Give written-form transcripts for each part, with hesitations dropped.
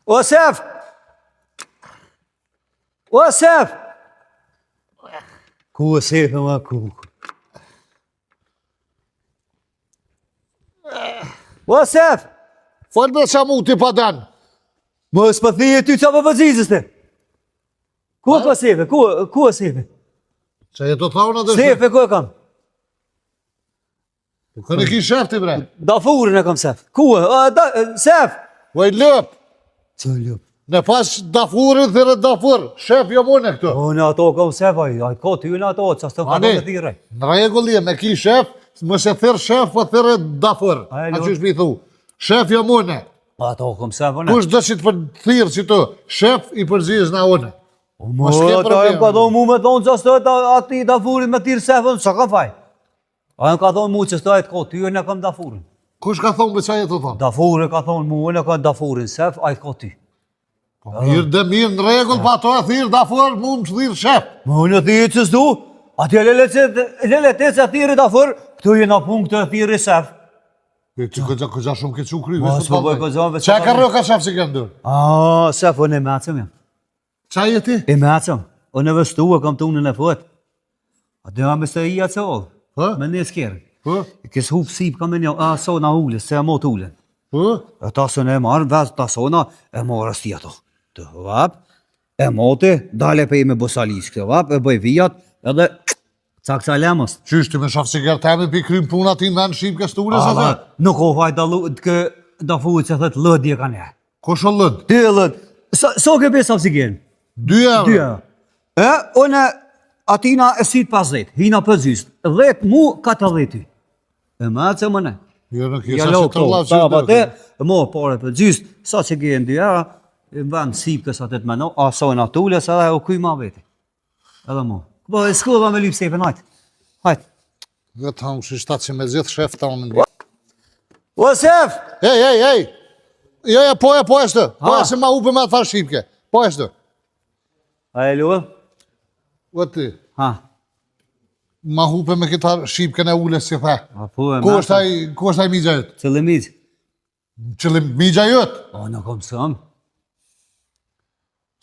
O Sef! O Sef! Ku o Sef e ma ku? O Sef! Falë me qa mu ti pa den. Më s'pë thije ty qa për vëzizës te? Ku o Sefe? Ku o Sefe? Qa jetë të thauna dhe Sefe ku e kam? Kënë ki shef ti bre. Dafurin e kam Sef. Ku e? Sef! Vaj lëp. Që lëp? Në pas dafurin thire dafur. Shef jo mune këtu. O në ato kam Sef, aj ka ty në ato, që s'të ka të thire. Në regulli me ki shef, më se thirë shef, po thire dafur. A që shmi thu. Shef jo mune. Ato kam Sef, o në. Kush dhe që të thirë që tu, shef i përgjizh na une. O më ata e ka thonë mu me thonë që s'të ati dafurin me tirë Sefën, që ka faj? A e ka thonë mu që s'të e të ka ty, në kam dafurin. Kush ka thonë me qa jetë të thonë? Dafurin ka thonë mu, në ka dafurin Sef, a e ka ty. Mirë dhe mirë në regull, pa to e thirë dafur, mu më që thirë shef. Mu në thirë që s'du, ati e lelete që thirë dafur, këtu jena pun këtë thirë Sef. Këgja shumë këtë që kry, Qa ka rrë ka shef që kënë dërë? Sef, unë e meqëm jam. Qa jeti? E meqëm, unë e vështu e kam tunën e fët. A dhe me se i atë se ollë, me një s'kerë. Kësë hupë sipë kam e një asona ullës, se e mot ullën. E ta sënë e marë, vezë ta sona, e marë asti ato. Të vap, e mote, dale pe i me bosalis, këtë vap, e bëj vijat, edhe cak ca lemës. Qyshti me shafë cigarë temi pi krym puna ti në në shqip kësë tullës e të? Nuk o faj da fuë që thët lëdje ka ne. Ko shë lëd? Ty e lëd. So ke besë afsigen? 2 euro. 2 euro. E, une atina e sit 50, hina për gjysht. 10 mu, 40 ty. E me që më ne. Jo në kjesa që të lavë që të mo pare për gjysht, sa që gjenë 2 euro, e vend sip kësa të të meno, a sojnë atullës, edhe u kuj ma veti. Edhe mo. Bo, e s'kullë me lip sefe, hajt. Hajt. Dhe të hamë që shtatë që me zithë shef të unë në O, Sef! Ej! Jo, po e shtë. Po e se ma upe me të farë shqipke. Po e shtë. A e luë? O ti. Ha. Ma hupe me këta shqipke në ullës si the. A po e Ku është taj migja jëtë? Cëllë migj? Qëllim migja jëtë? O, në kom sëm.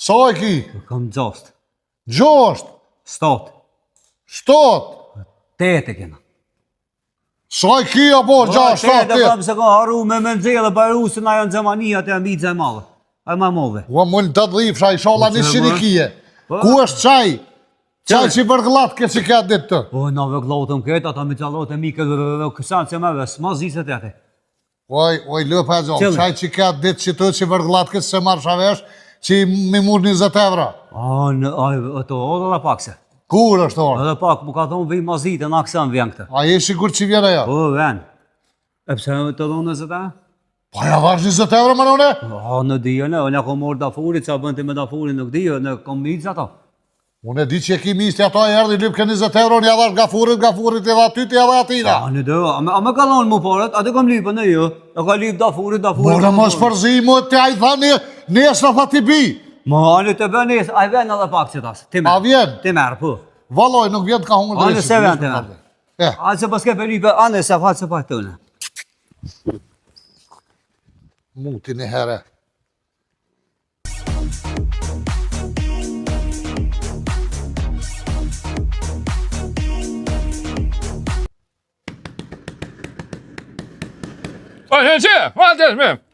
Sa e ki? Kom gjost. 6. 7. 7. 8 e kena. Sa e ki apo 6, 7, 8 e kam se ka haru me nëzjelë, baru se na janë zemania të janë bitë zemalë. A ma move. Ua më në të dhifra, i shala një shinikije. Ku është qaj? Qaj që i vërglat këtë që këtë ditë të? O, na vërglotëm këtë, ata mi qalot e mi këtë kësanë që me vesë, ma zisët e te. Oj, lëpë e gjohë, qaj që këtë ditë që të që i vërglat këtë se marrë shavesh, që i mi mur 20 evra. Ato, o dhe pakse. Kur është orë? Edhe pak, mu ka thonë vij ma zitë, në aksan vjen këtë. A je shikur që vjene ja? O, ven. E pëse të dhonë 20 evra? Pa ja vash 20 evra më nëne? Në dijo në, unë kom orë dafurit, që a bëndi me dafurit nuk dijo, në kom mitës ato. Unë e di që e ki misti ato e erdi lypë ke 20 evra, unë ja vash gafurit edhe aty të edhe atina. Në do, a me ka thonë mu porët, aty kom lypë në jo, e ka lypë dafurit. More mos përzi mu të aj tha nesë në tha ti bi. Ma anë të bë nesë, a vjen edhe pak që tasë. A vjen? Ti merë, po. Valoj, nuk vjen të ka hungë dhe anë se vjen të merë. Anë se paske për lypë, anë se fatë se pak të une. Muti një herë.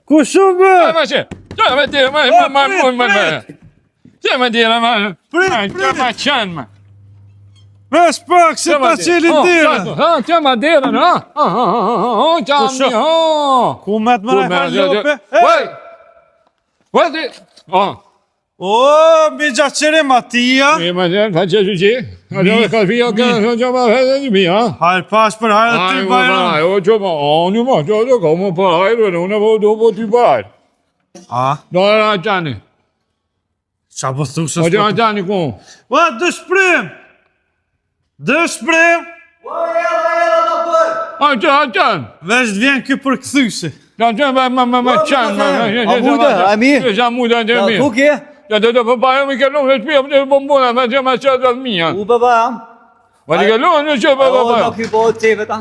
Ku shumë? Që me tira, ma qënë, ma. Vesh pak, se ta qelin tira. Që ma tira, në? Që mi, Ku me të më rejfa ljope? Vëti, O, mi gjaqërim atia. mi ma qënë, fa që që a që me ka fija kënë, që ma fete një mi, Hajrë pash për hajrë të ty bajrë. O, që ma, një ma, që ka më për hajrë, unë e do po ty bajrë. Do e ra qani. Qa po thuk se O që ra s'po? qani ku? Va, dëshprim! Dëshprim! A që ra qani? Vesh të vjen kjo për këthysi. Ja që me qani. A mujtë, a mi? Ja mujtë, a mi. Ku kje? Ja të të përpajë me këllu në shpia për të bombona, me që me qëtë të mija. U përba jam? Ma të këllu në që O, përpajë. në kjo bëhët qeve ta.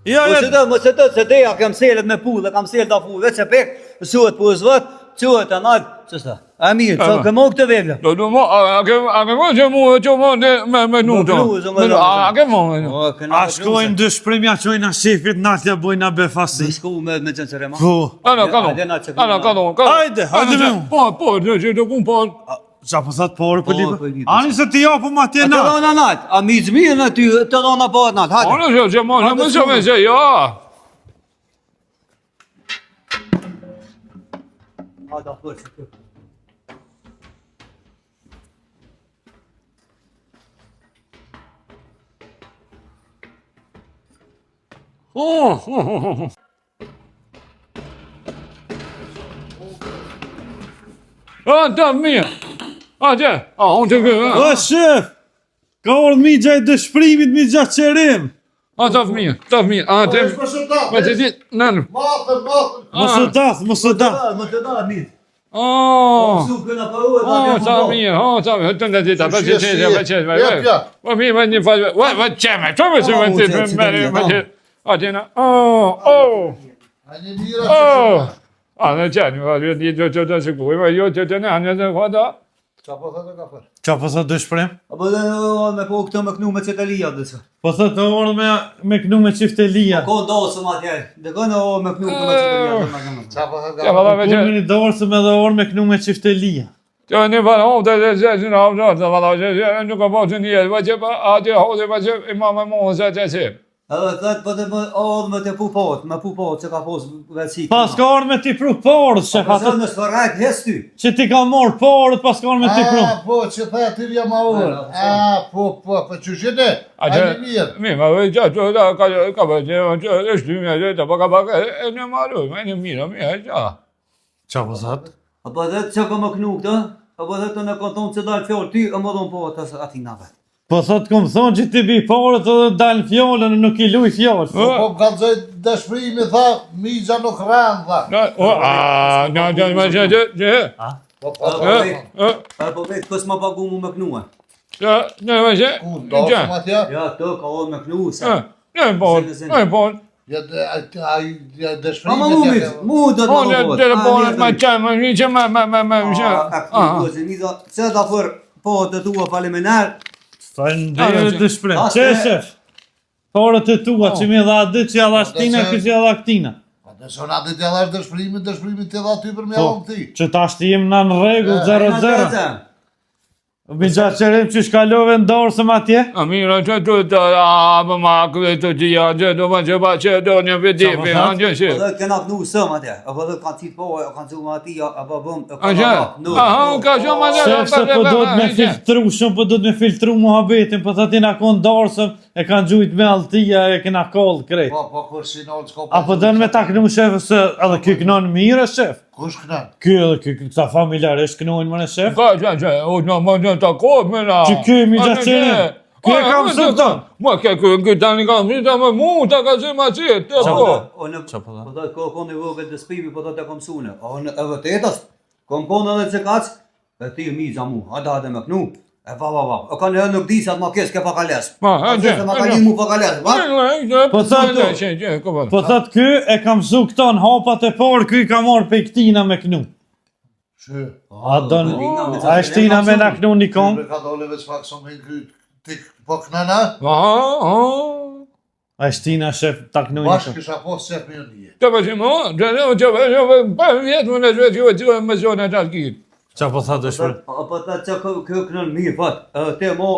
Ja, Më që të, se deja kam selet me pullë, kam selet da full, veç e pek, suhet për zvët, Quhet anal, ç'është? A mirë, ço kemo këtë vegla. Do mo, a ke mo që mo me nuto. A ke mo. A shkojnë dëshprimja qojnë a shefit natja bojnë a befasi. Shku me qencerema. Po. Hajde me mu. Po, që do kun po. Qa po thot por për libër? Ani se ti jopu ma tje Të nat. rona nalt, a mi zmirë në ty, të rona po nalt, hajde. Ono që mo, në më që me që, ja. Hajde, apër që të. Ta mirë. Atje, unë të kërë. O shef, ka orë mi gjaj dëshprimit, mi gjaj qerim. Ta mirë. Atje, me të ditë, nënë. Mos u dath. Më të da, mirë. Su këna përruhet, Ta mirë, të në ditë, për që Po mirë, me një falë, vë qeme, që me që me të atje në, në qenë, një të shikuj, jo të në anë të këta. Qa po thëtë ka për? Qa po thot dëshprim? Apo dhe me po këtë me knu me qetelia dhësë. Po thot orë me knu me qiftelia. Ko ndosëm atje, dhe kënë me knu këtë me qetelia. Qa po thëtë ka për? Kulmin i dorësëm edhe orë me knu me qiftelia. Që një falë, të gjeshën avdojtë, nuk ka po që njërë, vë që pa atje hodë, vë që ima me mohë se që që. Edhe thëtë për të me të pupot, me pupot që ka posë vecikë. Pas ka orë me ti pru porët, shef Apo zënë në sfërrajt, hes ty. që ti ka morë porët, pas ka orë me ti pru. Po, që tha ty vja ma orë. Po, që shete? Ajde mirë. Mi, ma vë që ka për që është dy mjë të pa ka pak e në maru, me një mirë, që. Qa po thot? Apo dhe që ka më knu këtë, apo dhe të në konton që dalë fjallë ty, e më dhonë po të ati nga vetë. Po thot këmë thonë që ti bi porët edhe dalë fjallën e nuk i luj fjallë. Po më kanë zëjt dëshprimi, tha, migja nuk rranë, tha. Që. Apo vetë, kësë më pagu mu me knua. Në me që. Ku, ndosëm atja? Ja, të ka orë me knu, se. Në bon. Ja dëshprimi. Ma mu dhe të Në telefonet me qemë, një që me Se da për po të tua falemenar. Sa ndërë dëshprim. Që shef? Porët e tua që mi dha dy që jadha shtina, që jadha këtina. Dhe son atë të jadhash dëshprimi të dha ty për me avon ti. Që ta shtim në në regull 0-0. Mi gjatë qerim që shkallove ndorësëm atje? A mira që të më ma këtë të gjia, që do më që pa që do një vedipi, që që. Dhe këna knu sëm atje, apo dhe kanë qitë po, kanë cu ma ati, apo bëm, A që? Ka shumë ma Shef se po do të me filtru, shumë po do të me filtru muhabetin, po të ti na konë ndorësëm, e kanë gjujt me altia, e kena kollë krejt. Po, kërë sinolë s'ko Apo dënë me ta kënu shef, se edhe ky kënon mire, shef? Kush kënan? Ky edhe ky këta familjarisht kënojnë më në shef? Ka që, o në më në të kohë me na. Që ky mi gjatë qerim? Ky e kam së këta? Më këtë tani kam mësë, më mu të ka që ma qitë, të po. Po dhe kohë në vëve të spimi, po dhe të kom sune. O në e vëtetës, kom konë edhe që kaqë, e ti mi za mu, hada me knu. E va, o ka në nuk di se atë ma kesë ke pa ka lesë. Se ma ka një mu pa ka lesë, va? Po thot ky e kam su këto në hapat e parë, ky ka marrë pe këtina me knu. Që? A e shtina me na knu një kom? Ka dole veç pak som e në ti po kënana? A e shtina shef ta knu një Bashkë kom? kisha po se për një. Që për që më, për vjetë më në që më zonë e qatë kitë. Qa po thot dëshpër? Apo të që kjo kënën mirë, fat. Te mo,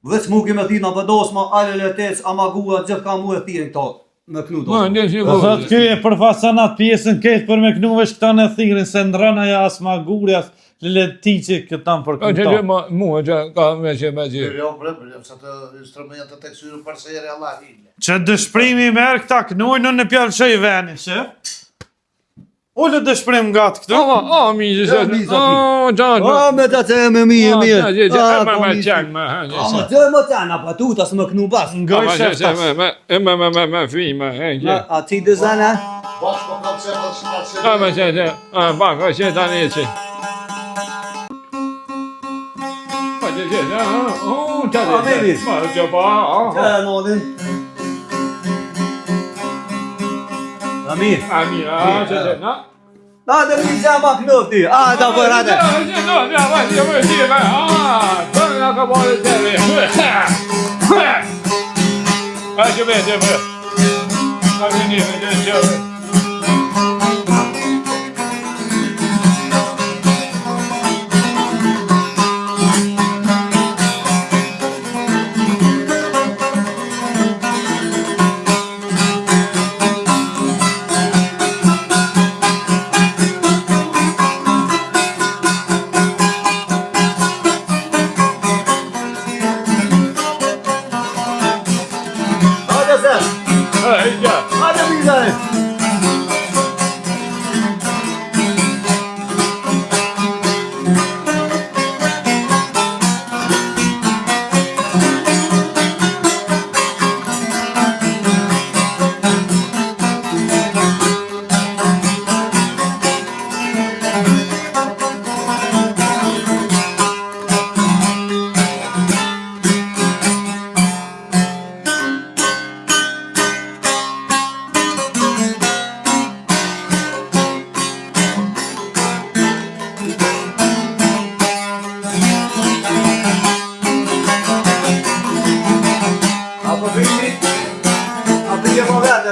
veç mu kime thina pëdos ma alele tec, ama gua gjithë ka mu e thirën këto. Me knu do. Po thot ky e përfasanat pjesën ketë për me knu veç këta në thirin, se ndrëna ja as ma guri, as lele ti që këtan për Që këta. mu që ka me që me që. Jo, bre, sa të instrumentet të kësyrë për sejre Allah hinë. Që dëshprimi merë këta knujnë në pjallë që i veni, shef? Ullë dëshprim nga të këtu? Mi që se... Me të që me mirë. Me qenë, Me të më qenë, apo tu të së më knu bas. Ngoj shef tas. Me fi, A ti dë zana? Bashkë po kam qenë dhe shmatë me që, bako që ta një që. Që nodin? Amir. Amir, që që, na? Hajde Mirza ma knofti. Hajde për hajde. Hajde Mirza.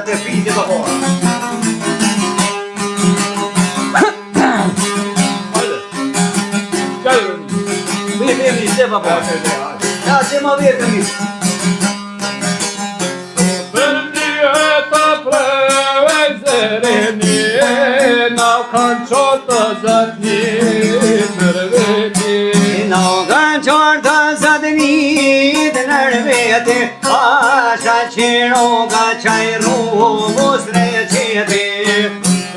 Te fidi pa po. Vedi, se pa po. Ja, se ma vjetë mi. Për njëta plëvezëreni, na kanë qërë të zatni për veti. Na kanë qërë të zatni të nërveti, asha qiro ka qajru mos reqeti.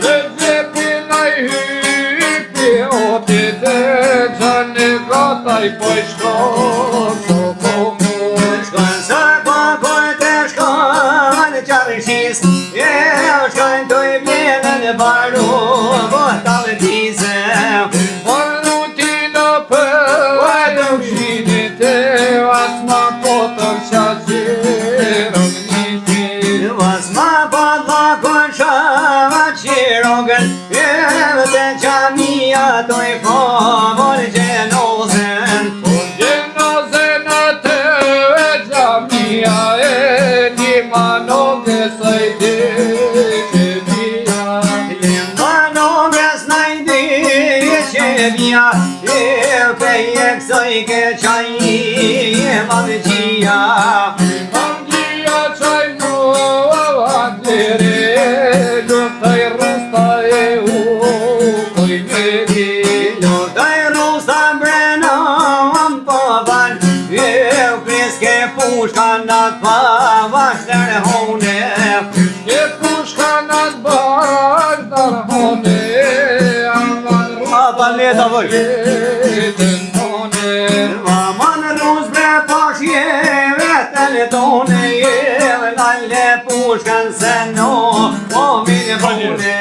Reqeti na i hypi o të të gjani gataj po i shkoto po mu. Shkon së kokoj të shkon qarëshis, e shkon të i bjenën baru, po të vëtizem. Baru ti në përë shinit e asma po të shaqirëm niti. Asma po të shaqirëm e të qamia të i favor gjenozen. Gjenozen atë e gjamia e një manoge së i dhe via e pe kësoj ke qaj madhëgjia. Madhëgjia qaj madhëre, luftaj rusta e u koj vedi. Luftaj rusta brena më pëvan, e kreske pushka në të pavash të rëhone. Ke pushka në të bash të rëhone, pa leta vëj. Maman ruz bre pashje vetën tone, jeve lalle pushkan se no, o mine pune.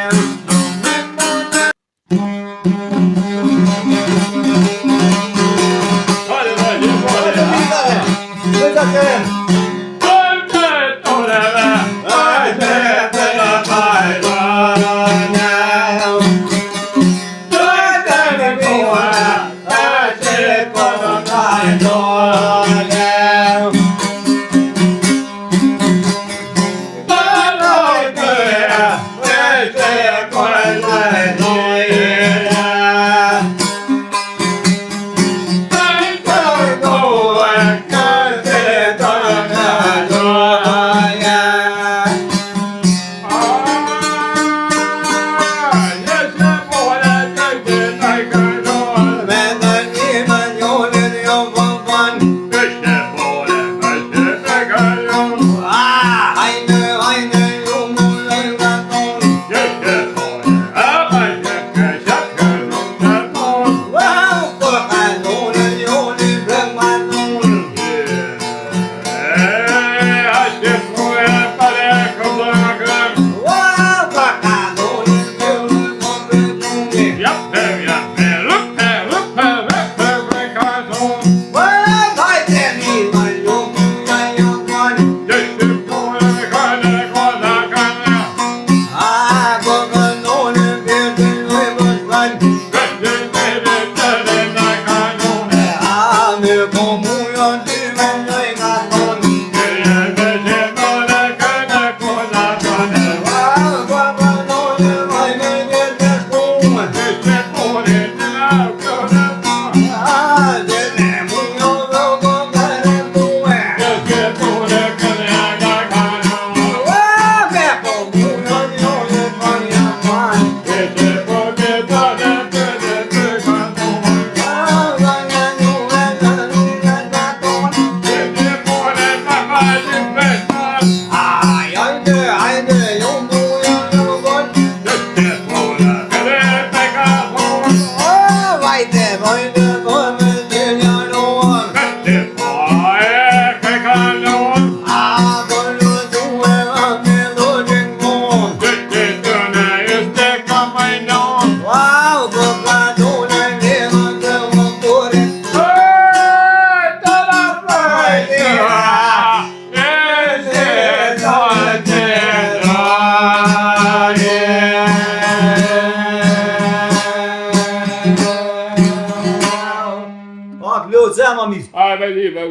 zema mis. Ai,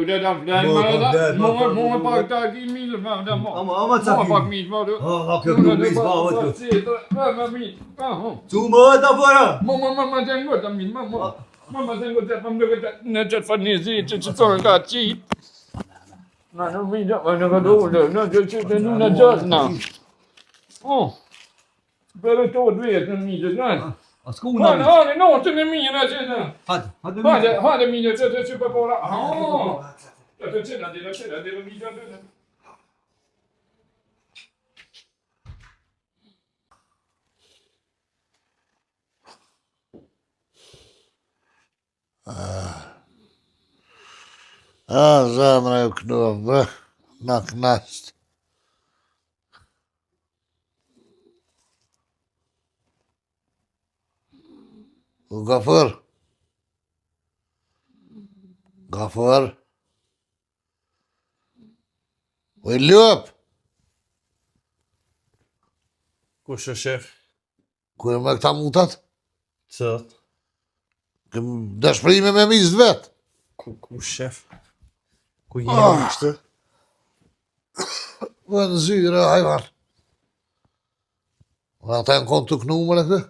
u det han flen med många pak tak i mil med den mat. Ama Många pak mil var du. Hakka mis ba. Mamma, Tu më ta fora. den går min mamma. Mamma den går där man det när det för ni ser det så kan chi. Nej, nu vill jag nu går då. Nu det nu när just nu. Åh. Behöver inte åt vet när ni det där. Skona. Har ni något med mina sen? Hade Hade mina det super bara. Ja. Det sen det var mina det. Zemra ju knuvë, na knasht. Gafur. Gafur. Oj lëp. Kush është shef? Ku e me këta mutat? Cët? Këm dëshprime me mizë vetë. Ku shef? Ku jemi ishte? Vë në zyre, hajvar. Ata e në konë të knu më në këtë?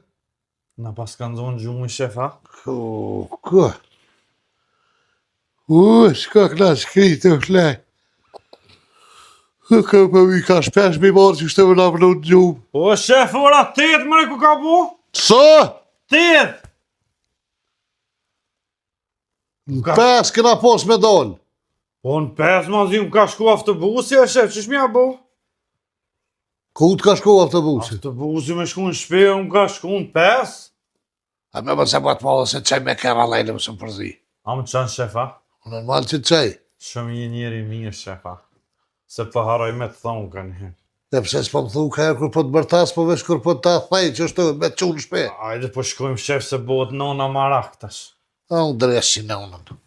Na pas kanë zonë gjumë shef, ha? Ku? Shka këna shkritë është lej. Ka për mi ka shpesh mi marë që shte më nga përnu në gjumë. O, shef, ora 8 mëre ku ka bu? Sa? 8! Në 5 këna pos me dollë. Po në 5 ma zi më ka shku autobusi, e shef, qësh mja bu? Ku të ka shku autobusi? Autobusi me shku në shpe, më ka shku në 5? A me më se më të madhe se qaj me kera lejnë më së më përzi. A më qanë shef, ha? Normal që qaj. Shumë i njeri mirë, shef, ha? Se për haroj me të thonë ka një. Dhe pse s'po më thu ka e kur po të bërtas, po vesh kur po të thaj që është me të qunë shpe. Ajde po shkojmë shef se bëhet nona marak tash. A unë dresh që në unën.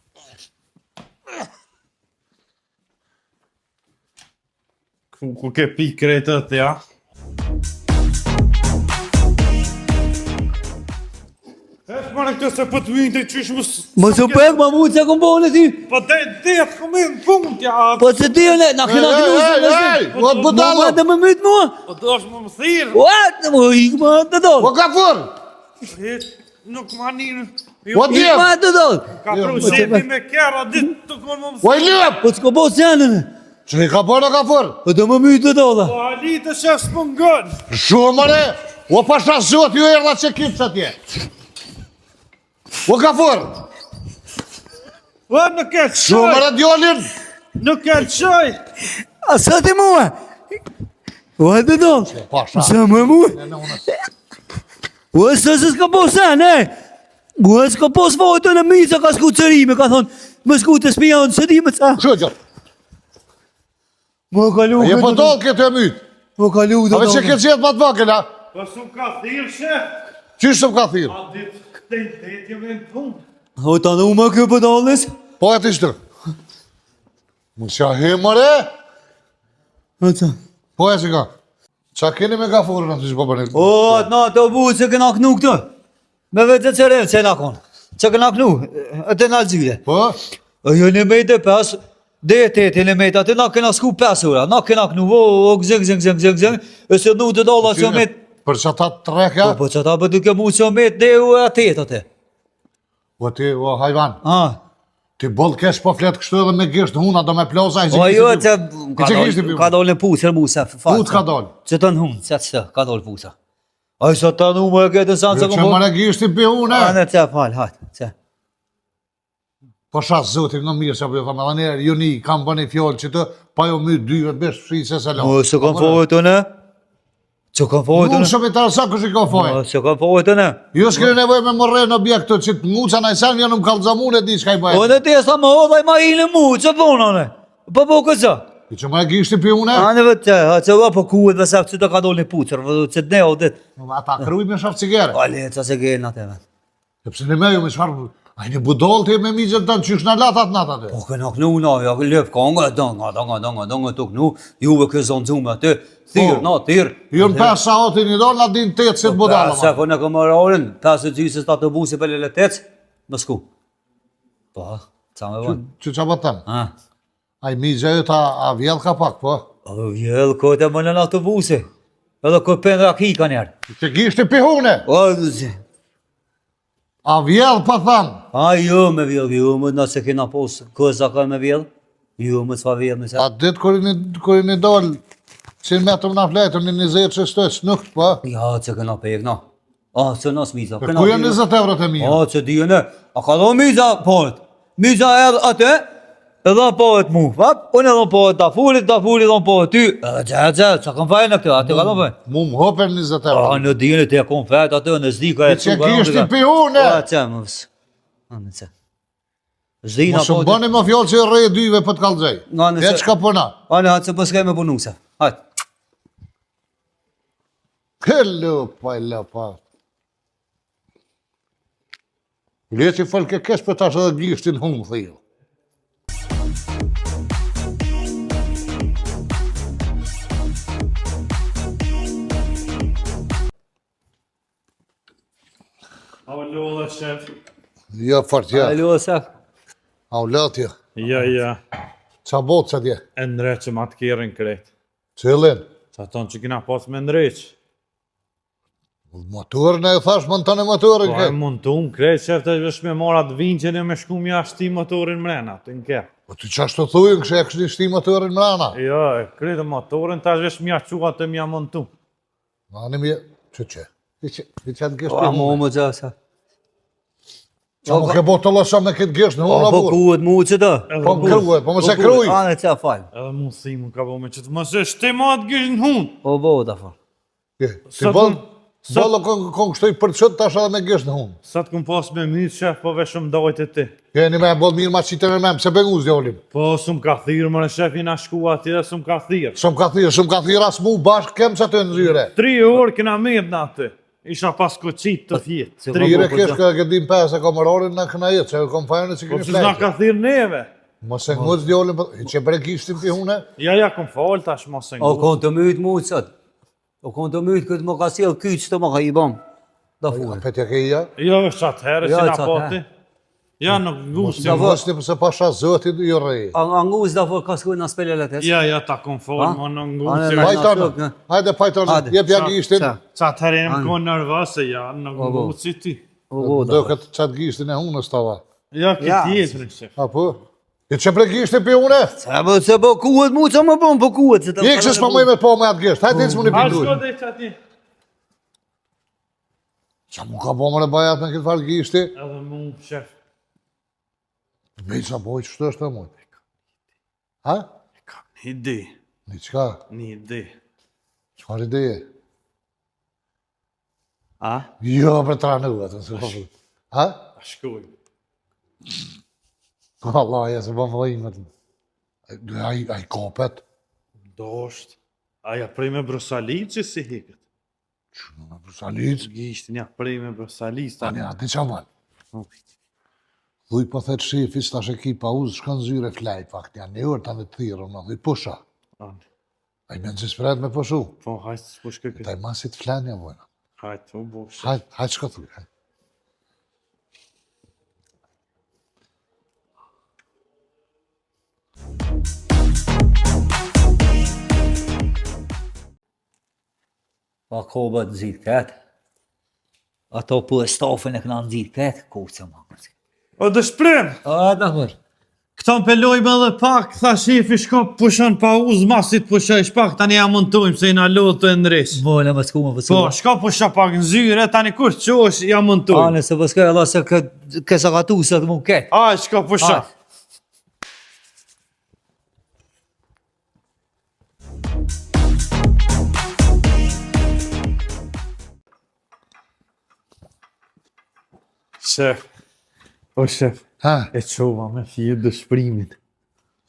Ku ke pi kretët, ja? Esh më në këtë se për të vinë të qysh më... Më së pek, ma mu që kom bëhën e ti. Po det, kom e në punkt, ja... Po që ti e ne, na këna kënu se në Ej, o të budalo! Më të më mytë mua. Po do është më thirë. Ua, më ikë më të do. O ka fur! Nuk ma një... O Ikë djem! më të do. Ka pru shefi me kera, dit të konë më O i lëp! Po që ko bëhë që janë në. Që i ka bërë o ka fur? Po të më mytë të do dhe. Po ali të shef s'pën gënë. Shumë mëre! O pasha zot ju erda që kitë që tje. O ka fur! Po nuk e Shumë qoj, mëre djolin! nuk e qoj. A së të mua? Ua të do. Pasha. Së më mua? Ua së s'ka po se, ne? Ua s'ka po s'vojtë në misa ka s'ku cërime, ka thonë, më s'ku të spion, së di më ca. Që gjot? Më kalu Je po dollë këtë e mytë. Më kalu A me që këtë gjithë ma të vakën, a? Po s'u ka thirë, shef. Qysh të më ka thirë? A dit, këtë jemi në punë. O të në më kjo për dollës? Po e të ishtë. Më që he mëre? O të. Po e që ka? Qa keni me ka furën atë që po bërni? O, atë na të bu që këna knu këtë. Me vetë të cërën që na konë. Që këna knu, atë na gjyre. Po? O jo në mejtë e pes, dhe e tete në mejtë, atë na këna sku 5 ura. Na këna knu, o gzëng, e se nu të dolla që mejtë. Për që ta trekja? Po që ta për duke mu që mejtë, dhe u e atet atë. O ti, o hajvan, A, ti boll kesh po fletë kështu edhe me gisht huna do me ploza i që o jo që ka dollë në pusër mu se fatë. Put ka dollë. Që të në hunë, që të ka dollë pusa. A i sa të në më e këtë sanë që Që kom mëre gishti pi une. A në që falë, hajtë, që. Po shas zotin në mirë që po ju thamë edhe njerë, ju ni, kam bëni fjollë që të, pa ju my dyve të besh fri se se lo. O, që kom fojë të në? Që kom fojë të Nuk në? shumë i tarësa kështë i ka fojë. O, që kom fojë të në? Ju s'keni nevoj me më rejnë objektu që të nguca në isen, jo në më kalëzamune di shka i O, bëjë. në të sa më hodhaj ma i në mu, që pona në? Po kësa? I që mëre gishti pi une, A në vëtë, që va po kuhet dhe se që të ka dollë një pucër, që të ne o dit. ata kruj me shaf cigare. O, le, që se gjenë atë e vetë. Sepse në me ju me shfarë, a i një budol të me mizët të në qysh në latat natë atë. Po këna knu na, ja lëp ka nga dënga të knu, juve kë zonë gjume atë, thirë, na, thirë. Ju në 5 saati një dorë, na din 8 si të budalë. Se po në këmërarin, 5 gjysës të autobusi për lele 8, më sku. Po, Qa me bon? Që qa bëtën? Ha? A i mizja ju ta a vjell ka pak, po? O vjell, kote më në autobusi. Edhe ko pendra kika njerë. Që gishti pihune? O, zi. A vjell pa thanë? A jo me vjell, jo me nëse kena posë. Këza ka me vjell? Jo me s'fa vjell me se. A ditë kër i një dollë, që në metëm në fletëm një 20 që stojë snukt, po? Ja, që kena pek, na. A, që në smiza. Për ku janë 20 euro të mija? A, që di në. A ka do miza pohet. Miza edhe atë, edhe pohet mu. Vap, unë edhe pohet ta fuli edhe pohet ty. Që kam fajnë në këtë, atë ka do pëjnë. Mu më hopen 20 euro. A, në dine të ja kom fejt atë, në zdi ka e Që gishti pihune? A, që më vësë. A, në që. Zdina Mos më bëni më fjallë që i rejë dyve për të kalëzaj. Nga nëse- E që ka përna? A, në hatë se pëskaj me punu se. Hajtë. Këllu pa. Le që falë ke kesh për tash edhe gishtin humë, thio. Alo dhe shef. Ja, fart, ja. Alo, se. A u latja. Ja. Qa botë që tje? E ndreq që ma të kjerën krejt. Cilin? Qa tonë që kina pas me ndreq. Motorën e thash më në tënë motorën Po e ke. mund të unë krejt, shef të vesh me marat vinqen e me shku mi ashti motorin mrena, të nke. Po ty qashtë të thujën kështë e kështë një shti motorën mrana. Jo, e krejt e motorin, ta vesh mi ashtua të mi a montu. Ani mi, që? I që të gishtë A, për mu humë. më që se. Qa më ke bo të lësa me këtë gishtë në humë Po burë. kuët mu që të. Po më kruhet, po më se kruj. A, në që falë. Edhe mu thimu ka bo me që të mëse shte ma të gjishtë në hunë. O, bo, të falë. Ti Sot bëllë, sot- bëllë kon kështoj për qëtë tash edhe me gishtë në humë. Sa të këm pas me mytë, shef, po veshëm dojt e ti. Keni me bëllë mirë ma qitën e me më, se bengu zjolim. Po, sum ka thirë, mërë shef, i na shku ati dhe sum ka thirë. Shumë ka thira s'mu bashkë kem që aty në zyre. 3 orë kena mirë në aty. Isha pas koqit të thjetë. Se Tri- Tire po, kesh ka këdim 5 e kamerorin në këna jetë, që e kom fajnë që Po keni që s'na flejtë. ka thirë neve. Mos e nguz djolim, që bre gishtin për hune. Ja, kom falë tash mos e O, ngu. konë të mytë mu që të. O, konë të mytë këtë më ka sjellë kyç të më ka i bom. Da fuë. Petja ke ija. Jo, qatë herë Ja, që na qatë pati. Ja, nuk gusti. Që mosni përse pasha zotit ju rejë. A nguz da fuë ka s'kujnë në spele letes. Ja, ta kom falë, Ha? më në Ane, ngusti. na- Pajtonë, hajde pajtonë, Hajde. jep ja gishtin. Qa? Qatë herë e më konë nërvase, ja, në Po, po. ngusti ti. O, bo, Do da. këtë qatë gishtin e hunës tava. Ja, Ja. këtë jetërin, shef. Apo? I që bre gishtin për hune? Se bo kuët mu që më bom, po kuët që të... I kështë s'pa mëj me po me atë gisht, hajde i s'mu një Ha, pinduj. shko dhe qati. Qa mu ka po më në bajat me këtë farë gishti? Edhe mu, shef. Me i qa boj që shtë është të moj. Ha? Një ide, Një qka? një ide. Qfar ideje? A? Jo, për tranu atë, se po fut. Ha? A shkoj. Allah, ja se po më dhejmet. A i kopet? Dosht. Aja prej me brosalit që si heket. Që në Brusalic? Gishtin ja prej me brosalit. Tani, ati qa man? Dhuj po thet shefi, s'tash e ki pauzë, shkën zyre flaj pak, janë një orë tani të thirëm, në dhuj pusha. A i menë që s'pret me pushu. Po, hajtë s'po shkoj këtë. Ta i masit flanja, vojna. Hajtë, u bo, shef. Hajtë shko thuj, hajtë. Pa koba të nëzit këtë. Ato për e stafën e këna nëzit këtë, ku që më kësi. O, dëshprim! A, da për. Këta më pelojme dhe pak, tha shefi shko pushon pa uz, masit pushoj shpak, tani ja mundtojmë se i na lodhë të ndresh. Vole më s'ku më Po, fësu. shko pusha pak në zyre, tani kur qosh, ja A, mundtojmë. nëse pëskaj Allah se kësa gatu se të mu këtë. Aj, shko pusha. Aj. Shef. O, shef. Ha, E qova me fjetë dëshprimit.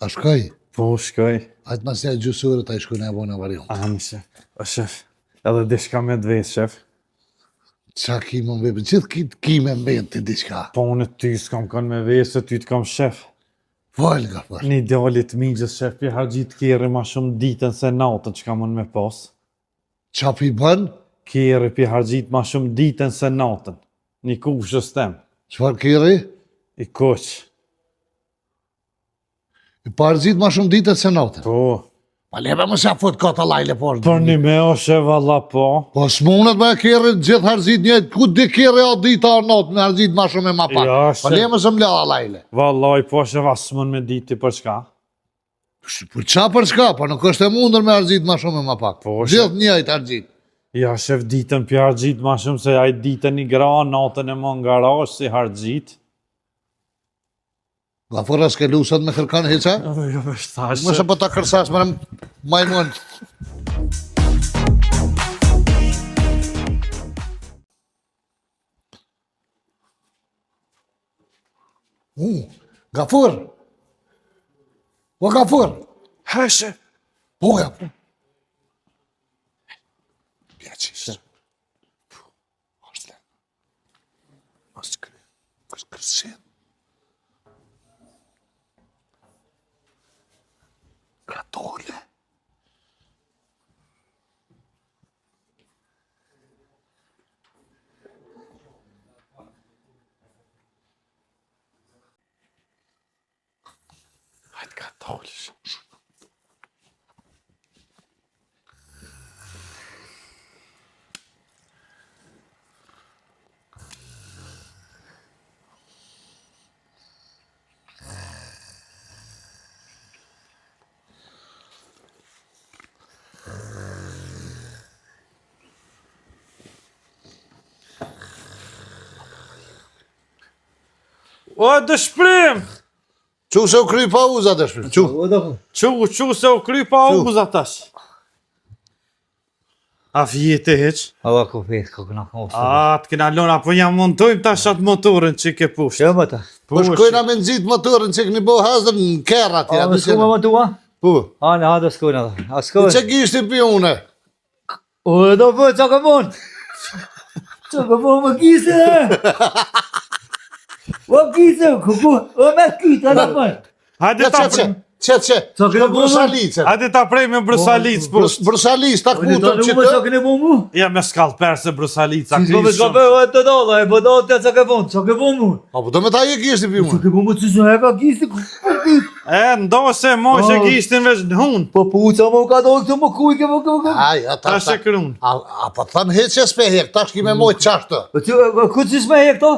a shkoj? Po, shkoj. Hajtë mas një gjusurë, ta i shkoj në e bojnë avarion. Anë, shef. O, shef. Edhe dishka me dvejtë, shef. Qa ki më mbebe, gjithë ki me mbejnë të diqka. Po, unë ty s'kam kanë me vesë, ty t'kam shef. Val nga për. Një dalit migjës, shef, pi hargjit kjeri ma shumë ditën se natën që ka mund me pas. Qa pi bën? Kjeri pi hargjit ma shumë ditën se natën. Një kushës tem. Qfar kiri? I kush. I pa arzit ma shumë ditët se natën. Po. Pa leve më se fut kata lajle por. Për një me oshe valla po. Po s'munët me kërë gjithë arzit njëtë, ku di kërë a dita a natë, në arzit ma shumë e ma pak. Ja, Pa leve më se më lada lajle. Vallaj, po shë vasmën me diti për çka? Për qa për çka, pa nuk është e mundër me arzit ma shumë e ma pak. Po, Gjithë njëjtë arzit. Ja, shef ditën për hargjit ma shumë se aj ditën i gra, natën e mon garash si hargjit. Gafura s'ke lusat me kërkan heqa? Jo, me shtash. Më se po ta kërsash më majmon. Gafur! O Gafur! Heshe. Po ja. Pjacisht. Është kërsin. Gratole. Hajtë gratolish. O, dëshprim! Qu se u kry pauza të shprim, qu. Qu se u kry pa uza tash. A vjetë e heq? Ava ku vetë, ku këna ka osë. Të kena lona, po jam montojmë tash atë motorin që ke pushtë. Që më ta? Po shkojna me nëzit motorin që këni bo hazër në kera tja. A më s'ku me më tua? Po. A në hadë s'kojna dhe. A s'kojna? Që gishti pi une? O, do për, që ka bon? Që ka bon më kisë e? O kisë, ku, o me kitë, a në për. Hajde ta prej. Që, Brusalicën. Hajde ta prej me Brusalic, po. Brusalic, ta kutëm që Që të. këne bon mu? Ja me skallper se Brusalica Si s'ko me krisht s'ka shumë. për, e të dolla, e po do të që ka bon, që ka bon mu? A po do me ta je gishti pi Që une? ka bon mu që që e ka kisë, Ndose moshe gishtin veç në hun. po puca mu ka do këtë më kuj, ke më Aj, ata Tash e krun. A po thënë heq që s'pe hek, ta shki me mojt qashtë. Po që, ku që s'me e këto?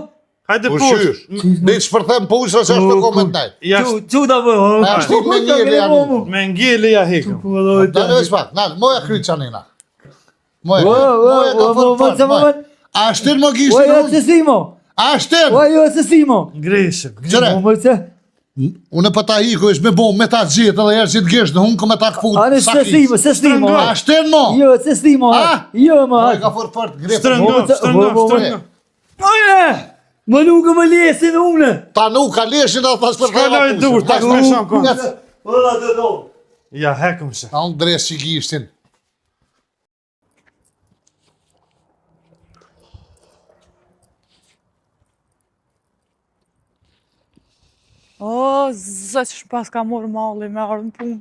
Hajde Po push. shysh. Ne që përthem pusra që është të koment najt. Ja, Që da për, A shtik me njëri janë. me ngili ja hekëm. Dalë veç pak, nalë, moja kry qanina. Moja ka fërë fërë. A shtin më gishtin Oj, unë? se simo. A shtin? Oj, se simo. Greshëm. Qëre, Më se, unë pa ta hiku ish me bo me ta gjithë edhe jerë që të gishtë, unë këme ta këput. anë se simo, se simo. A shtin mo? Jo, se simo. A? Jo, më. Moja ka fërë fërë, grepë. Shtrëngo. Oje, më nuk më lesin une. Ta nuk ka leshin dhe ta shpërtheva Shkalloj dur, tash me sham kom. Ola të do. Ja, hekëm se. A unë dres që gishtin. O, zë që shpas ka morë malli me arë në punë.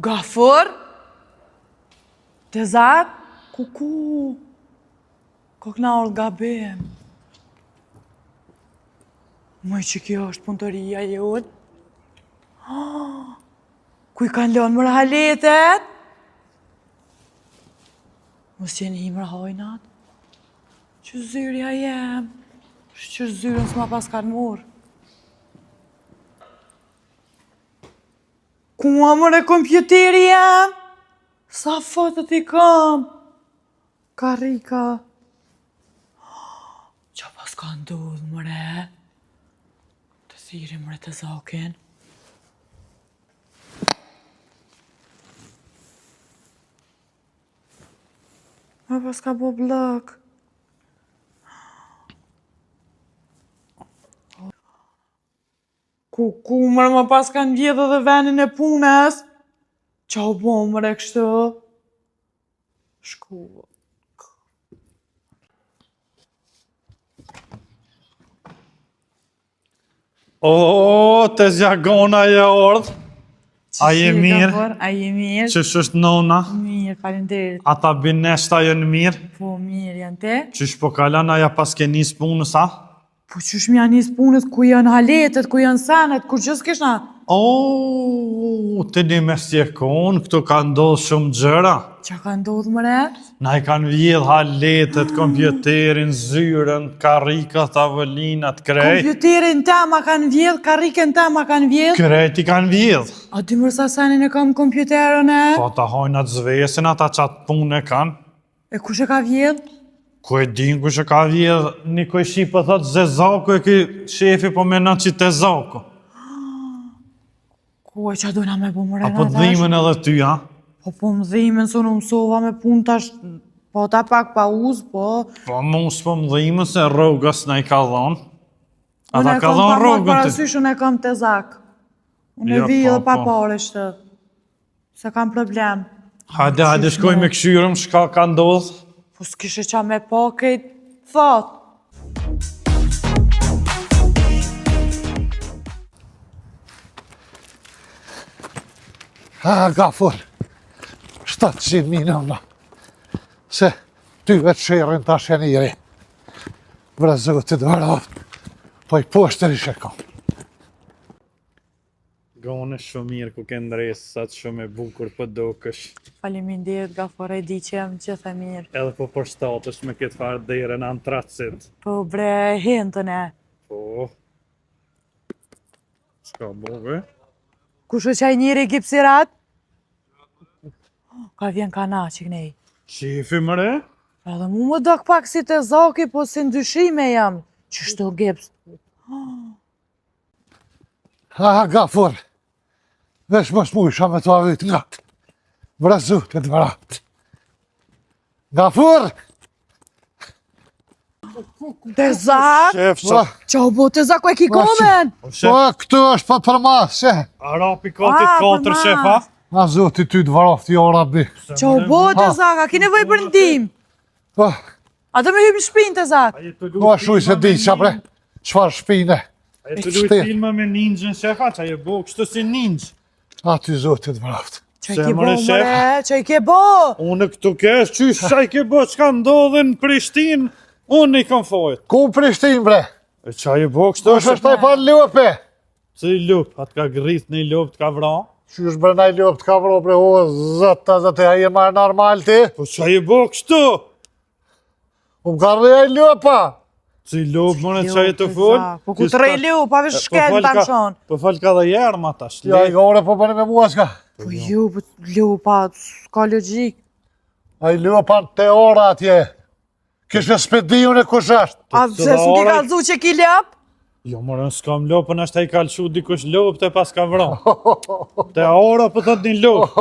Gafur? Të zatë? Kuku? Ko këna orë gabim. Mëj që kjo është punëtoria jonë. Kuj kanë lënë më rahaletet? Mos jeni i më rahojnat? Që zyrja jem? Që zyrën s'ma pas kanë morë. Ku amër e kompjuteri jem? Sa fotët i kam? Karika. Qa pas ka ndodhë mëre? Të thiri mëre të zokin. Ma pas ka bo blok. Ku mërë më pas kanë vjedhë dhe venin e punës. Qa u bo mërë e kështu? Shku. O, të zjagona e ordë. A je mirë? A je mirë? Qysh është nona? Mirë, faleminderit. Ata bineshta janë mirë? Po mirë janë te? Qysh po kalan aja pas ke nis punës, a? Po qysh më janë nis punës ku janë haletet, ku janë sanet, kur që s'kishna? Të një me stjekon, këtu ka ndodhë shumë gjëra. Qa ka ndodhë mëre? Na i kanë vjedh haletet, kompjuterin, zyren, karikat, tavolinat, krejt. Kompjuterin ta ma kanë vjedh, karikën ta ma kanë vjedh. Krejt i kanë vjedh. A dy mërsa sanin e kam kompjuterën e? Po ta hojnë atë zvesin, ata qatë punë e kanë. E kush e ka vjedh? Ku e din ku që ka vjedh, një koj shqipë thotë Zezaku e ki shefi po menon që te Zaku. Ku e qa dojna me bu mëre Apo dhimen edhe ty, ha? Po më dhimen, së në mësova me punë tash, po ta pak pa uz, po... Po mos po më dhimen se rrugës na i ka dhonë. Ata ka Unë dhonë e kam rrugën pa të. parasysh, unë e kam të zak. Unë e Jo, vi po, edhe pa po. pare shtë. Se kam problem. Hajde shkoj me këshyrëm, shka ka ndodhë. Po s'kishe qa me po kejt thot. Gafur, 700.000 nëmna. Se ty vetë shërën të asheniri. Vrazot të dvarat, po i poshtër i shekon. Gone shumë mirë ku ke ndresat, shumë e bukur për dokësh. Faleminderit Gafur, e di që jam gjithë e mirë. Edhe po përshtatësh me këtë farë dhere në antracit. Po bre, hentën e. Po. Shka bove? Kush o qaj njëri gipsirat? Ka vjen kana që kënej. Shefi mëre? Edhe mu më dok pak si të zaki, po si ndyshime jam. Qështu gips? Gafur, vesh mos mu isha me të avit nga të. Vrazot të dvarat. Gafur! Të zak? Shef, Qa u bo të zak, ku e ki komen? Po, këtu është pa për ma, se. Arapi katit 4, shefa. A zoti ty dvarafti o rabi. Qa u bo të zak, a ki nevoj për ndim? Po, A të me hypë në shpinë të zak? po shuj se di qa bre, qfar shpine. A e të lujt filma me ninjën, shefa, qa je bo kështu si ninjë. A ty zoti dvarafti. Qa i Se ke bo, mëre, shef? mëre? Qa i ke bo? Unë këtu kesh, qysh qa i ke bo, qka ndodhe në Prishtinë, unë i kam fojt. Ku Prishtin bre? E qa je bo kështu është taj pa lupe. Si lup, atë ka grit një lup të ka vra. Qysh bre naj lup të ka vro bre, o zëtë, a je marë normal ti? Po qa je bo kështu? Unë ka rrëja i lupa. Si lup, mëne qa je të full? Po ku të rej liu, pa vesh shkel të më shonë. Po fal ka dhe jerma tash. Ja, i gore po bëni me mua s'ka. Po ju, po liu, pa, s'ka logik. A i lupa në te ora atje. Kishme spedijun e kush është. A se s'm ki kalzu që ki ljap? Jo, mëre, s'kam lupën, është i kalëshu dikush lup të pas ka vra. Te ora po thot një lup.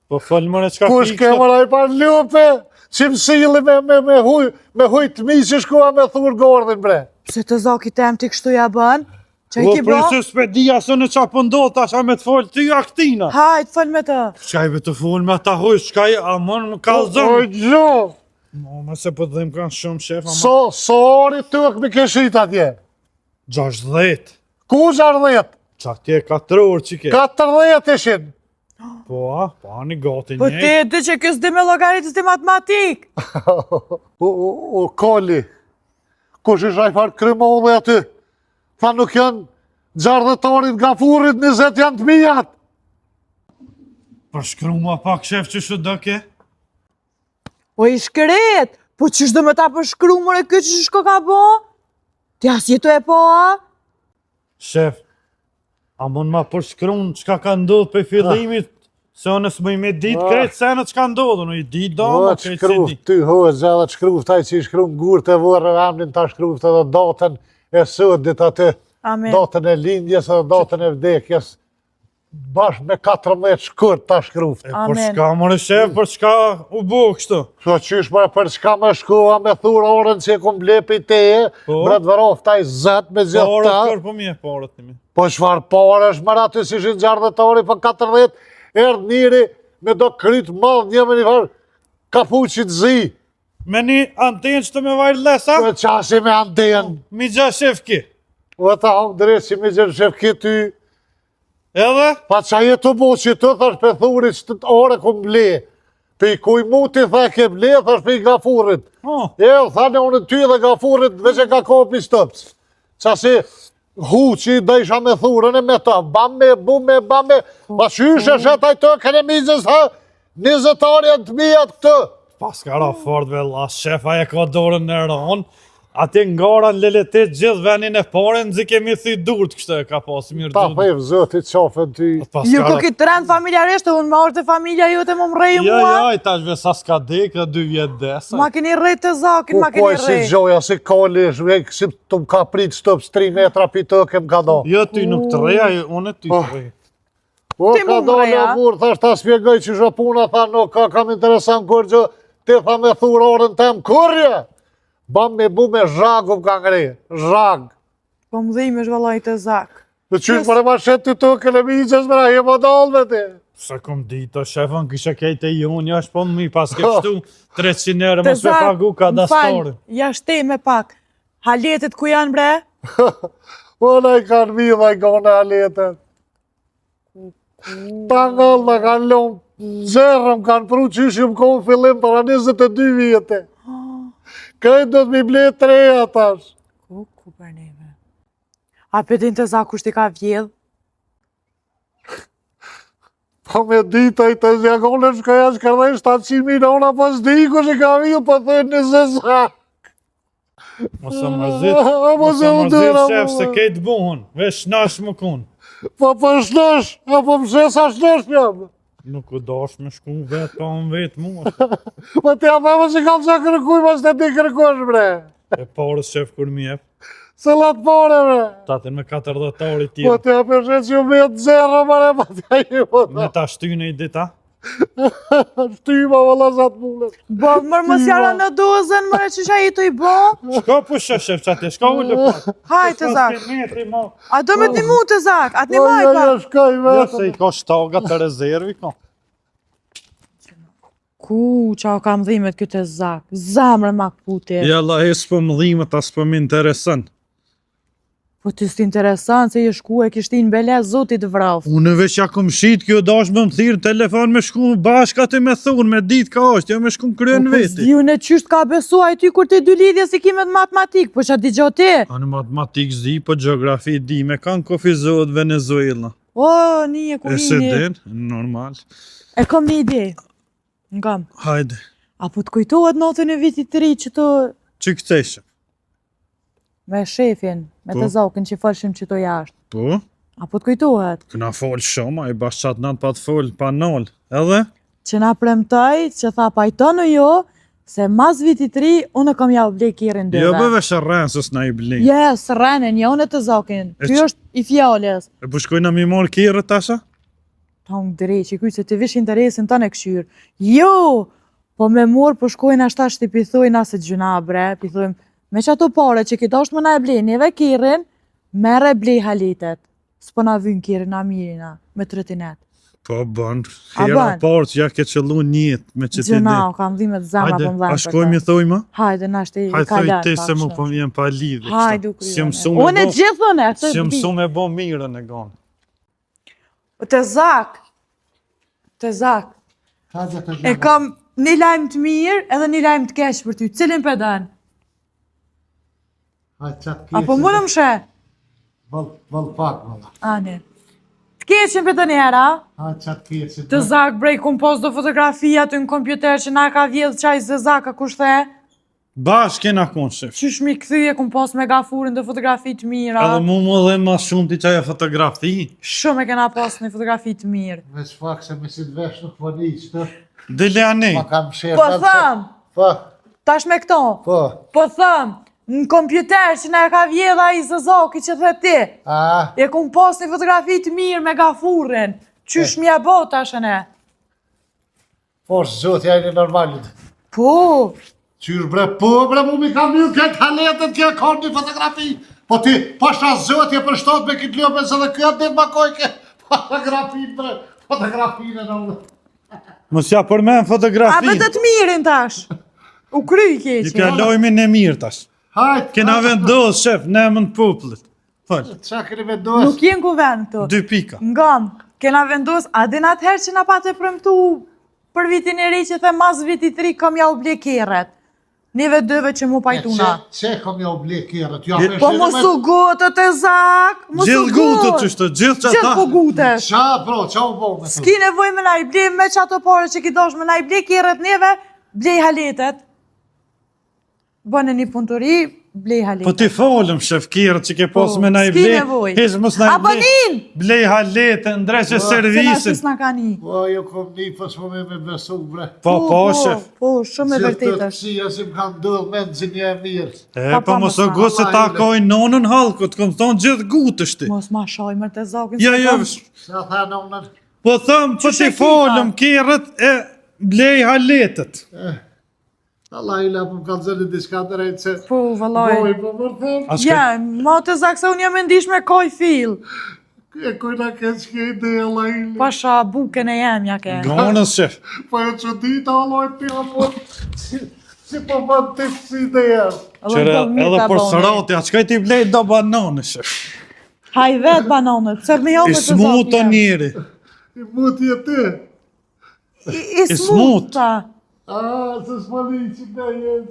Po fal mëre qka Kush fikë. ke mëra i par lupe? Që më sili me huj të mi që shkua me thur gordhin bre. Se të zaki tem ti kështu ja bën? Qa i Po ki bo? prisë s'pedia së në qa pëndodh tash a me të folë ty aktina. Hajt, fol me të. Qka i be të folë me ata huj, qka i amon më Oj kalzëm. gjo, Mo, se po të dhim kanë shumë shef, ama so ori tëk me keshit atje. 60. Ku 60? Qa tje 4 orë që ke. 40 ishin. Po, një gati Po njej. ti e di që kësë di me logaritës di matematik. O koli, kush isha i farë krymodhe aty? Tha nuk janë gjardhëtorit Gafurit, 20 janë të mijat. Përshkru ma pak shef që shu dëke. Po i shkret, po qysh do me ta përshkru mëre këtë që shko ka bo? Ti as jetu e po, a? Shef, a mund ma përshkru në qka ka ndodhë për fillimit, se unë s'mëj me ditë kretë se në qka ndodhë, në i di do, O, ma të kretë si shkruft, di. ty hëzë edhe të shkruft, taj që i shkru në gurë të vërë emnin, ta shkruft edhe datën e sëdit aty, Amen. datën e lindjes edhe datën e vdekjes, bashkë me 14 shkurt ta shkruft. E për Amen. shka mëre shef, për shka u bo kështu. So qysh mëre për çka me shkua me thur orën që e kum blepi teje, Po. bret vërof taj zët me Po gjithë orët ta, kërë po mje, po orët një. po çfarë parë është mëra ty si shin gjardhëtori për 40, erdh njëri me do kryt madh një me një farë kapuqit zi, Me një antenë që të me vajrë lesa, me qasi me anten. mi gja shef ki. O ta hong drejt që me gjërë shefki ty, Edhe? Pa qa jetu mu që të thash për thurit që të ore ku ble. Pe i kuj mu ti tha ke ble, thash për i gafurit. Thane unë ty dhe gafurit veç e ka kopi stëpës. Qa si hu që i dejsha me thurën e me ta, bame, bume, bame. Pa qyshe shetaj të kene mizës ha, 20 arja të mijat këtë. Pas ka ra fort vella, shefa e ka dorën në ronë. Ati ngara në leletit gjithë venin e pare, nëzi kemi thy durt kështë e ka pas mirë Ta gjudë. pëjvë zëtit qafën ty. Ju ko këtë rend familjarisht, unë me orë të familja ju të më mrejë Ja, mua. ja, i tashve sa s'ka dekë, 2 vjetë desa. Ma keni rejt të zakin, ma Ku keni poj si rejt. gjoja, si koli, si të më ka prit stëpës 3 metra pi të kem ka do. Jo, ty nuk të reja, unë e ty të reja. Po, Ti ka mu do mreja. në burë, thash ta spjegoj që shë puna, tha nuk kam interesant kur gjë, ti tha me thurë orën tem, kurje? Bam me bu me zhagu m'ka ngre, zhag. Po më dhime shvallaj të zak. Dhe qysh mëre ma shetë ty të kële mi qës mëra, je më dalë me ti. Sa kom dita, shefën, kisha kejtë e jonë, ja shpon mi, pas ke pështu 300 euro, Të mos me pagu ka dastori. ja shtej me pak. Haletet ku janë bre? O, na i kanë midha i gone aletet. Ta ngalla kanë lomë, zerëm kanë pru qyshim kohë fillim para 22 vjetë. Këjtë do të mi ble 3 atash. Ku për neve. A pëtin të zak kushti ka vjedh? Pa me dita i të zjakone shkaja shkardej 700 miliona pas di ku që ka vijë pa thënë në zëzak. Mos e mërzit, Mos mos e e mërzit, udhëra, shef, mo. se kejtë buhun, vesh nash më kun. Pa shnosh, apo më shesa shnosh jam. Nuk u dash me shku vetë, pa unë vetë mua. Pa ti a thama që kam që kërkuj, mas të ti kërkush, bre. E parës shef kur mi jep, Se lat pare, bre. tatin me 40 ori Po tjerë. ti a përshet që me të zerë, mare, pa ti a i po Me ta shtyne i dita. Shtyma, valla, zatë mullet. Bo, mërë mos jara në dozën, mërë që shaj i të i bo? Shko pushe shef qati, shko ullë pak. Haj të zak. Metri ma. A do me t'ni mu të zak, a t'ni Po, maj ja, pak. shkoj, Ja vetë. se i ka shtaga të rezervi, ka. Ku, qa o kam dhimet këtë e zak. Zamrën ma këputi. Ja la e s'po më dhimet, as po më interesën. Po të s'ti interesant se i shku e kishtin bele zotit vraf. Unë veç ja kom shit kjo dash më më thirë telefon me shku bashka të me thunë, me dit ka është, jo me shku në kryen Po veti. s'di unë e qysht ka besu a ty kur ti dy lidhje si kimet matematik, po që di gjo ti. Anë matematik zdi, po geografi di, me kanë kofizot Venezuela. O, një ku E se vini. din, normal. E kom një ide. Ngam. Hajde, Apo të kujtohet natën e vitit të ri që të që këteshe? me shefin, me Po. të zokin që falshim që të jashtë. Po, Apo të kujtohet këna fol shumë, a i bash qatë natë pa të fol, pa nol. Edhe? që na premtoj që tha pajtonë jo se mas vitit të ri unë kam ja u blej kirin Jo dëve. bëve shërrensës na i blin. Yes, rrenin, jo unë të zokin. E Ty që- është i fjales. E po shkojna mi morë kire tasha? Ta unë drejt, që kuj se të vish interesin të në këshyrë. Jo, po me morë po shkojnë ashta shti pithojnë asë gjuna bre, pithojnë me që ato pare që kita është më na e blej neve kirin, mere blej halitet. S'po na vynë kirin na mirina, me tretinet. Po bën, A hera bën? parë që ja ke qëllu njët me që ti Gjuna, di. o kam dhimet zamra Hajde, po më dhamë a shkojmë i thojma? Hajde, na shte i Hajde kalan. thoj ti se mu po vjen pa lidhje. Hajde, u Si më kryone. su me Unë e bo, gjithën e, si më su me bo mirën e gonë. Të zak, e kam një lajmë të mirë edhe një lajmë të keqë për ty, cilin për dan? Apo më në më shë? Val pak, valla. Ani. Të keqën për të njera, Ha, qatë kjesit. të zak brej kum post do fotografia të në kompjuter që na ka vjedhë qaj zë zaka kushthe, Bash kena konë shef. qysh mi këthyje kum post me gafurin dhe fotografi të mira, Edhe mu më dhe ma shumë ti qaja fotografi. shumë e kena post një fotografi të mirë. Veç pak se me si të vesh nuk po një qëtë. Dile ane. Ma kam shërë. Po thëm, Po, tash me këto, po. po thëm, në kompjuter që na ka vjedha i zë zaki që dhe ti, A, e kum post një fotografi të mirë me gafurin, qysh mi e bo tash ne? po zot, ja e një normalit. Po, Qysh bre, po bre, mu mi kam një këtë haletet kje ka një fotografi. Po ti, pasha zot, je përshtot me këtë ljope, se dhe këtë dit ma koj ke fotografin bre, fotografin e në më. Mos ja përmen a fotografi. për të mirin tash, u kry I keqe. ka lojmin e mirë tash. Hajt, Kena vendosë shef, në emën të popullit. Fal. Qa keni vendos? Nuk jenë ku vend këtu. 2 pika. Ngam, kena vendos, a din atëherë që na pate premtu për vitin e ri që the mas vitit ri kam ja u ble kerret. Neve dëve që mu pajtuna. Që kom ja u ble kerët? Ja, Po mos u gotët e zak, mos u Gjithë gutët që shtë, gjithë që Gjithë ta. po gutesh. Qa, bro, qa u bo me të? S'ki nevoj me na i ble me qato pare që ki dosh me na i ble kerret neve, blej haletet. Bëne një punëtori, blej haletet. Po ti folëm, shef Kerët që ke pos me na i s'ki ble. nevoj. Hez mos na i ble. Abonin! Blej halete, ndreqe Se na servisin. shis na ka një. Po, jo kom një, po s'po me besu, bre. Po, shef. Po, shumë e Gjithë të vërtetësh. pësia si më kanë dëllë me në zinje e mirë. E, po mos o go se ta koj nonën halku, të kom thonë gjithë gutësht ti. Mos ma shojmër të zokin. Ja, ja, Sa tha në unën? po thëmë, po Qyshe ti folëm Kerët e blej haletet. Allah i la po më kanë zënë diska të rejtë se... Po, vëllaj. Boj, po më thëmë. A s'ke- Ja, ma të zak se unë jam e ndish me koj fil. E kujna ke s'ke ide, Allah i la. Pasha buken e jem ja ke. Gonës, shef. Po e që dita, Allah i pira po... Si po më të si ide jem. Qëre edhe për sërati, a qëka ti blej do banone, shef. Haj vet banonët, se me jo I me të smut të zokin. njeri. I muti e ti. I smut. smut, ta. A, se s'mali që ne jetë.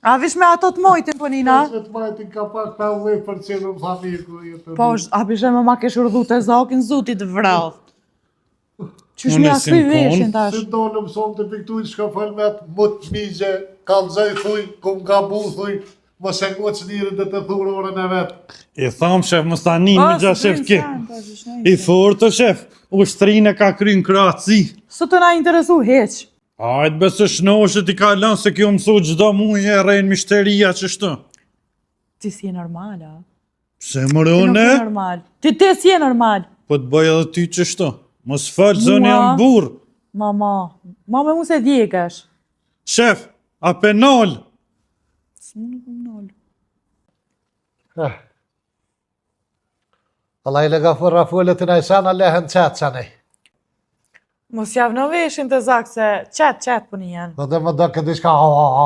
A vish me ato të mojtin, po nina? Se të majtin ka pak 50% në familku jetë. Po, a bishe me ma kesh urdhu të zokin, zutit vrall. Qysh Unë mi e aspi sim veshin kon. tash? Si dolëm sonë të piktuin shka fal me atë mutë migje, kalzaj thuj, kum gabu thuj, mos e ngoq njërin dhe të thurë orën e vetë. I thamë, shef, më stani Po, mi gja s'u shef vjen ki. sen, tash, ish I fortë, shef, ushtrinë ka kry në Kroaci. Së të na interesu heq. Ajtë besë shnoshët i ka lënë se kjo mësu gjdo muj e rejnë mishteria që shtë. Ti si e normal, a? Pse Ti më nuk rëne? je normal. Ti si e normal. Po të bëj edhe ty që shtë. Mos falë, zënë Mua? jam burë. Mama, me mu se djekesh. Shef, a penal. S'mu nuk më nol. Allah i lega fërra fullet i najsana lehen qatë qanej. Mos javë në veshin të zak se qet për një janë. Dhe dhe më do këtë ishka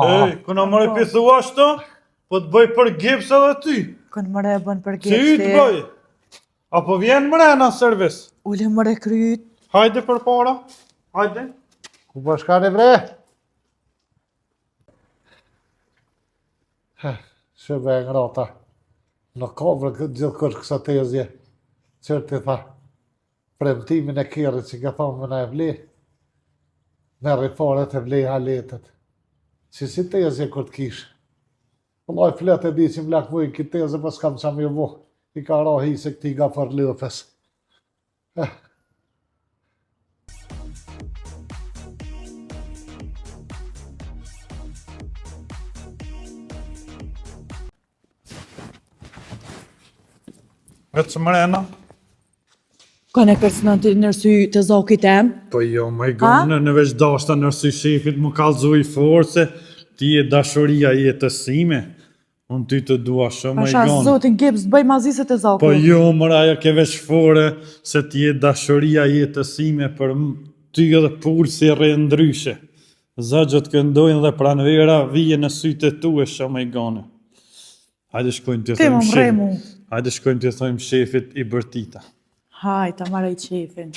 Ej, këna mëre pithu ashtë, po të bëj për gips edhe ty. Kënë mëre e bën për Si i të bëj? Apo vjen mrena servis? Ule mëre kryt. Hajde për para, hajde. Ku po shkani bre? Shëve e ngrata. Në kovrë këtë gjithë kërë kësa tezje. Qërë ti tha, premtimin e kjerët që ka thonë më na e vli, merri faret e vli haletet. Si tezje kërë të kishë. Allah i flet e di që më lakë mujë këtë tezje, pas kam që më ju I ka rahi se këti ga për lëfës. Vetë që mrena? Kënë e kërcënë të nërsy të zokit em. Po jo, më i gonë në veç dashta nërsi shefit më kalzu i forse, ti e dashuria jetësime. Unë ty të dua shumë më i Pasha gonë. zotin Gibbs bëj mazisët e zokit. Po jo, mëraja ke veç fore, se ti e dashuria jetësime për ty edhe pulsi re ndryshe. Zëgjët këndojnë dhe pranvera vije në sytë e tu e shumë i gonë. Hajde shkojnë të Ti më thojmë mrej mu. shefit. Hajde shkojnë të thojmë shefit i bërtita. Haj, ta maraj qefin.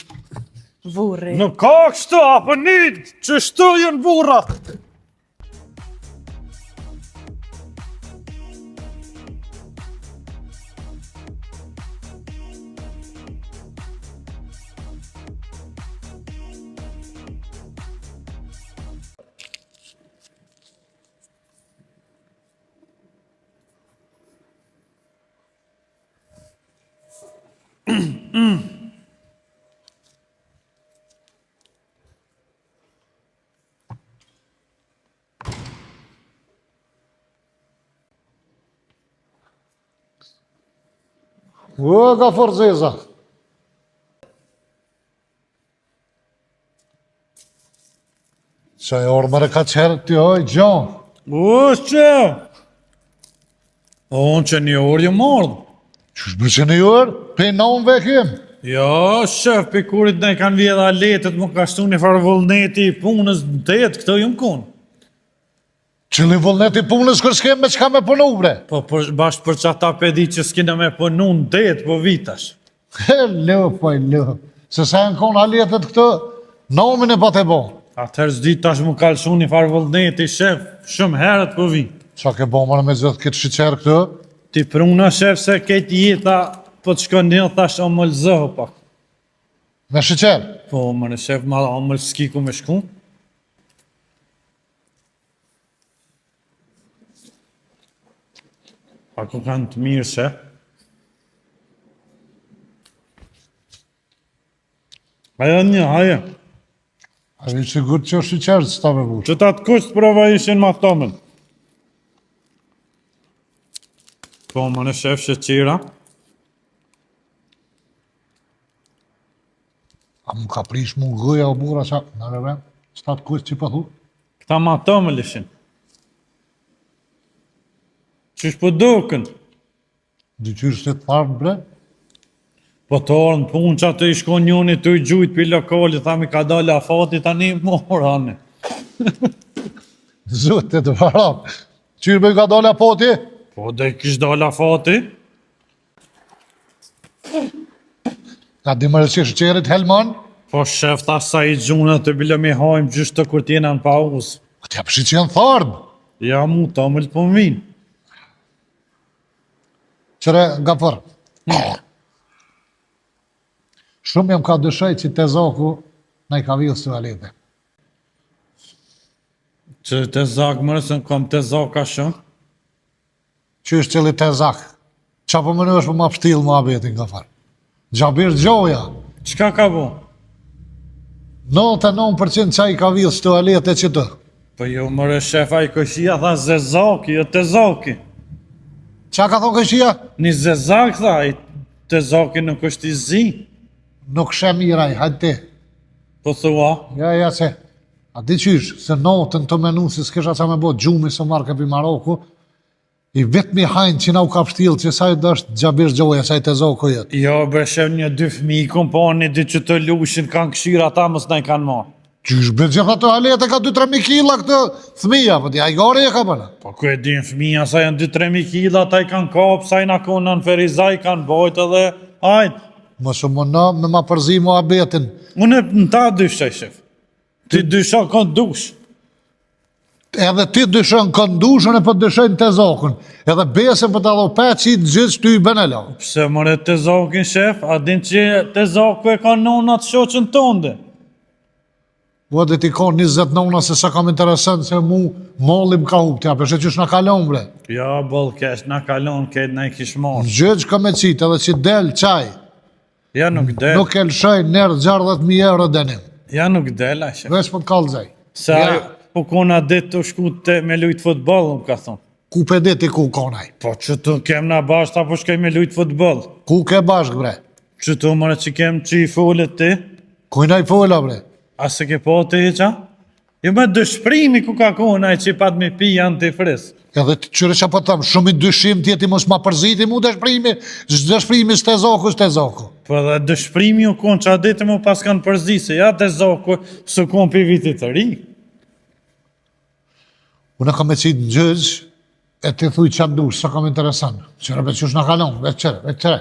Vurri. Në ka kështu, apo një, që shtu jënë burrat? Ka forzeza. Qaj orë mëre ka qërë ty oj, gjonë. O, që? Unë që një orë jë mordë. Qësh më që një orë? Pe në unë vekim. Jo, shëf, për kurit ne kanë vjedha letet, më ka shtu një farë vullneti i punës në të jetë, këto jëmë kunë. Qëli vullneti punës kër s'kem me qka me punu, bre. Po bashkë për që ata pedi që s'kina me punu në det, po vitash. Lë. Se sa në konë haljetet këtë, nomin e pa të bo. Atëherë s'di tash mu kalëshu një farë vullneti, shef, shumë herët po vi. Qa ke bo mërë me zëtë këtë shiqerë këtë? Ti pruna, shef, se këtë jeta, po të shkon një, thash o më lëzëhë pak. Me shiqerë? Po, mërë, shef, ma o më s'ki ku me shku. Ako kanë të mirë, shef. Haja një, haja. A vi sigur që shiqerë që ta me bush? Që ta të kusht prova ishin ma thomen. Po, mërë, shef, shëqira. A më ka prish mu gëja o bura qa, në reve, që ta të kusht që pa thu? Këta ma thomen ishin. Qysh po dukën? Dyqysh të të farë, bre? Po të orën punë që atë i shkon njoni të i gjujt për lokali, thami ka dalë afati tani mora anë. Zote të varam. Qyrë me ka dole apoti? Po dhe kish dalë afati? Ka di mërë që shqerit Helman? Po shef tha sa i gjuna të bile me hajmë gjysht të kur t'jena në pauzë. Këtja përshi që janë tharmë. Ja mu ta më lë po vinë. Qëre nga për. Shumë jam ka dëshaj që te zoku na i ka vijës të valete. Që te zak mërë se në kom te zak ka shumë? Që është qëli te zak? Qa po më në është për ma pështilë më abetin nga farë? Gjabir Gjoja. Qka ka bo? 99% qa i ka vijës të valete që të. Po jo mërë shefa i këshia tha zezaki, jo te zaki. Qa ka thonë këshia? Një zezak tha, i te zaki nuk është i zi. Nuk shë miraj, hajtë ti. Po thua? Ja, se. A di qysh, se notën të menu si s'kesha qa me bo gjumi së marrë këpi Maroku, i vetëmi hajnë që na u ka pështilë që sajt është Gjabir Gjoja, sajt e zoko jetë. Jo, bre shem një dy fmi, kom po një dy që të lushin, kanë këshira ata mës në i kanë marë. Qysh, bre gjitha të halete ka 2-3 kila këtë thmija, po t'ja i gare e ka bëna. Po ku e din fmija, sa janë 2-3 kila, ta i kanë kapë, sa i na konë në ferizaj, kanë bojt edhe, hajtë. Mësë më në me ma përzi mu abetin. Unë në ta dysha, shef. Ti dysha kanë dush. Edhe ti dyshën kanë dushën e për dyshën të zokën. Edhe besën për të adho 500 gjithë që ty i benela. Pse mëre të zokin, shef, a din që të zoku e kanë nonat shoqën tonde. Po dhe ti ka 20 nona se sa kam interesant se mu mollim ka huptja, përse qysh na kalon bre. Ja, bol kesh, na kalon, këtë na i kish marë. Gjëgj ka me qitë edhe që del qaj. Ja nuk del, Nuk e lëshoj nërë 60.000 euro denim. ja nuk del, a shef. Vesh për të kalzaj. Se ajo, po kona dit të shku të me lujtë futbol, më ka thonë. Ku pe deti ku konaj? Po që të kem na bashkë, apo shkej me lujtë futbol. Ku ke bashk bre? Që të mëre që kem që i folet ti, Kujna i fola bre? a se ke po të i qa? Jo me dëshprimi ku ka kona i që i pat me pi janë të fris. Edhe të qyre që po thëmë, shumë i dyshim tjeti mos ma përziti mu dëshprimi s'te zoku, s'te zoku. Po edhe dëshprimi u konë që a ditë mu pas kanë përzi, se ja të zoku së konë për vitit të ri. Unë kam e qitë në gjëgjë, e ti thuj qatë dush, sa kam interesant. Qëre be qysh në kalon, vetë qëre.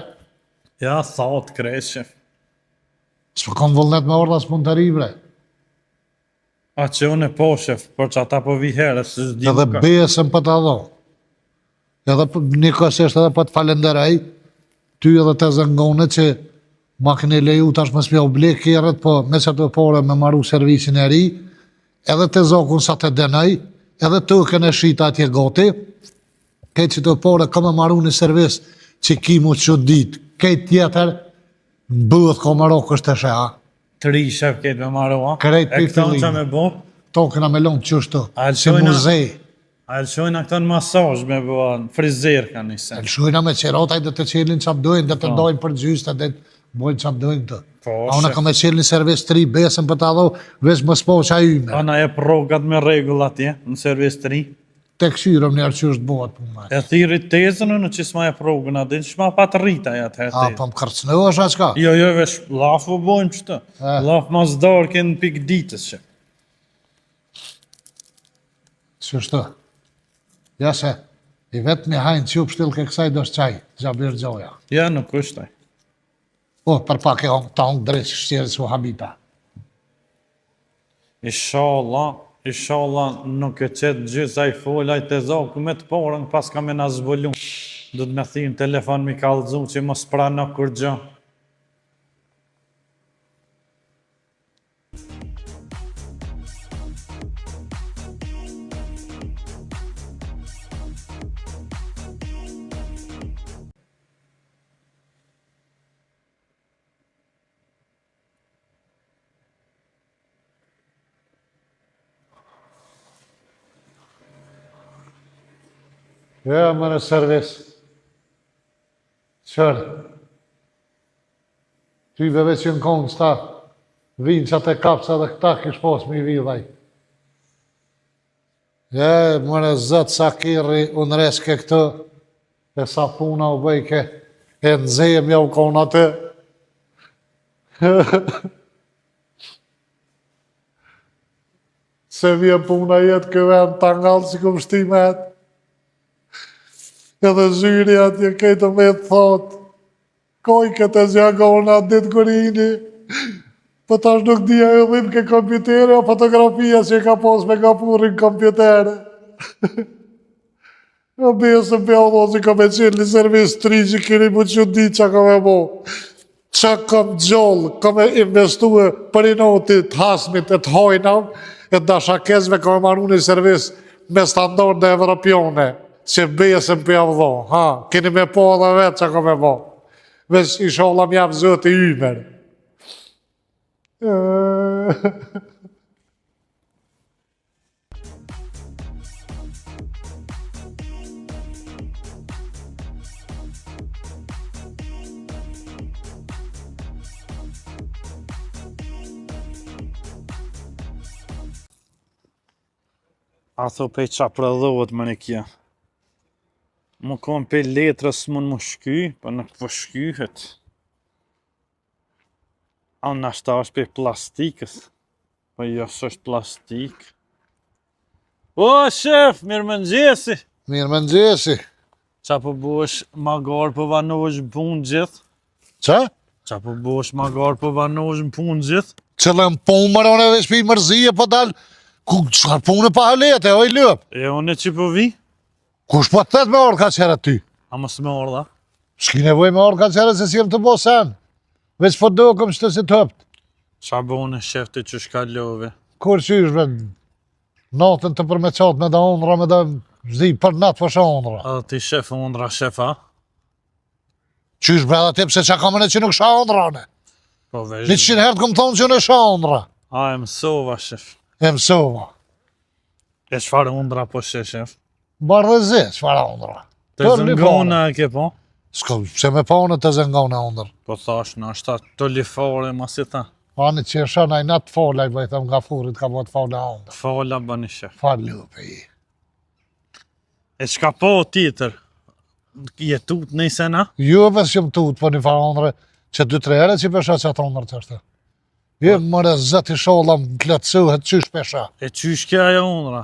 Ja, thot, krejt, shef. S'po kam vullnet me orda s'pun të ri bre. A që unë e po, shef, por që ata po vi herë, se s'di Edhe nuk ka. besën për të adho. Edhe një kësisht edhe për të falenderaj, ty edhe të zëngone që ma këni leju tash më smja u blek kjerët, po me që të pore me maru servisin e ri, edhe të zokun sa të denaj, edhe të këne shita atje goti, këtë që të pore ka me maru një servis që ki mu që dit, këtë tjetër, në bëdhë ka Marokë është të shea, Të ri, shef, këtë me marua. Krejt E pi këta fillimi. që me bo, to këna me lonë qështu, A si lëshojna- muzej. a lëshojnë a këta në masaj me bo, në frizer ka një sen. Lëshujna me qerotaj dhe të qelin që abdojnë, dhe të ndojnë për gjysta, dhe bojnë që abdojnë të. Po, A una shef. ka me qelin servis 3 besën për të adho, veç më s'po që a yme. Ana e progat me regull atje, në servis të ri. Te këshyrëm njerë që është bëhat për më. E thirit tezën në që s'ma e progën atë, që s'ma pat rrita ja të herë A, tezë. pa më kërcënëve është a qka? Jo, jo, vesh, lafu bojmë qëtë. Laf mas darë kënë pik ditës që. Që është të? Ja se, i vetë një hajnë që pështil ke kësaj do shqaj, Gjabir Gjoja. Ja, nuk është ai. Po, për pak e hongë ta hongë drejtë shqirë su Habiba. Inshallah nuk e qetë gjithë ai folaj të zoku me të porën, pas ka me na zbulu. Do të me thimë telefon mi kallëzu që mos prano kur gjë. Ja, më në servis. Qërë. Tyve veç që në kongë sta, vinë që të kapsa dhe këta kish pos me i vidhaj. Ja, më në zëtë sa kirri, unë reske këtë, e sa puna u bëjke, e nëzejem ja u kona të. Se vje puna jetë këven të angallë që këm shtimet. Edhe zyri atje kejtë me të thotë, koj këtë zjagona ditë kërini, për tash nuk dhja e dhim ke kompjutere, o fotografia që ka pos me kapurin kompjutere. Në besëm për allo që ka me qenë një servis 3 që kini mu që di që ka me bo. Që kam gjollë, ka me investu e për i notit hasmit e të hojnam, e dashakezve ka me manu një servis me standarde evropione. Që besëm për javë dho, keni me po dhe vetë që ka me po. Veç inshallah m'javë zëtë i ymer. A tho pe qa prodhohet më në kja. Më kom pe letrës mund më shky, për nuk po shkyhet. A në ashta është pe plastikës. Po jo është plastik. O, shef, mirë më nëgjesi. Mirë më nëgjesi. Qa po bosh magar po vanosh në punë gjithë? Qa? Qa po bosh magar po vanosh në punë gjithë? Qëllëm punë mërone dhe shpi mërzije po dalë, ku qëfar punë pa halete, oj lëp. E one që po vi? Kush po të thet me orë ka qere ty? A mos me orë dha? Shki nevoj me orë ka qere se si jem të bo sen. Veç po do këm që të si të hëpt. Qa bone shefte që shka love? Kur që ishme, natën të përmeqat me da ondra, me da zdi për natë për shë ondra. A ti shef ondra, shefa? Që ishme edhe ti pse qa kamene që nuk shë ondra, ne? Po veç. 100 herë këm thonë që në shë ondra. A e mësova, shef. E mësova. E çfarë ondra po shef? Bardhëzi, qëfar ondra. Të zëngona e ke po? S'ko, se me pone të zëngona ondra. Po thash në ashta të lifare ma si ta. Ani që shana i natë folaj, bëjtëm nga furit ka bët fola ondra. Fala bëni shef. Falë lupe i. E çka po tjetër? Jetut nëjse na? Jo ves që më tut, po një farë ondre, që 2-3 herë që pesha që atë ondre të është. Je mëre zëti sholla më kletësuhet qysh pesha. E qysh kja ajo ondra?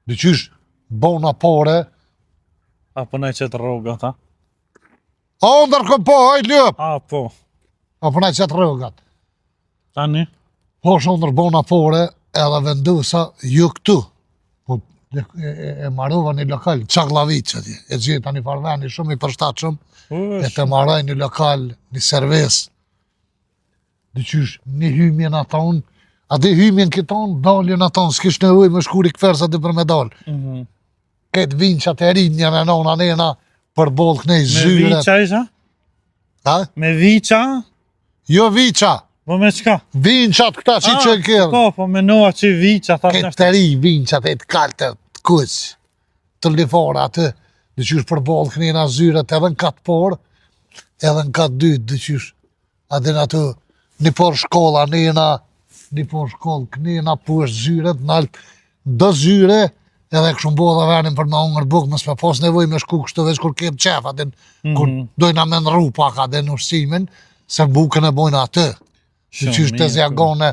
Dhe qysh bona pore. Apo nej qëtë rrogat, ha? A ondër këm po, hajt ljëp. A po. Apo nej qëtë rëgat. Tani? Po është ondër bona pore, edhe vendusa ju këtu. Po e marrova një lokal, Çagllaviç atje. E gjeta një farveni shumë i përshtatshëm. E të marraj një lokal, një servis. Dhe qysh një hymjen aton, a dhe hymjen këton, daljen aton, s'kish nevoj me shkuri këfersa dhe për me dal. Këtë vinqat e rinjën e nona nena, për boll kënej Me zyret. viqa isha? Ha? Me viqa? Jo viqa, Po me qka? vinqat këta që që kërë. Po, po me noa që viqa, thash Këtë në të ri vinqat e të kalte, të kuq, të lifara atë, dhe qysh për boll kënena zyret edhe në katë por, edhe në katë dytë, dhe qysh, adhe në atë, një por shkolla nena, një por shkollë kënena, pu është zyret, nalt, do zyre, edhe kështu bo dhe venin për ma unger buk, mës me pas nevoj me shku kështu veç kur kem qef, adin, kur dojna me nru pak adin ushqimin, se bukën e bojna atë. Që qysh të zjagone,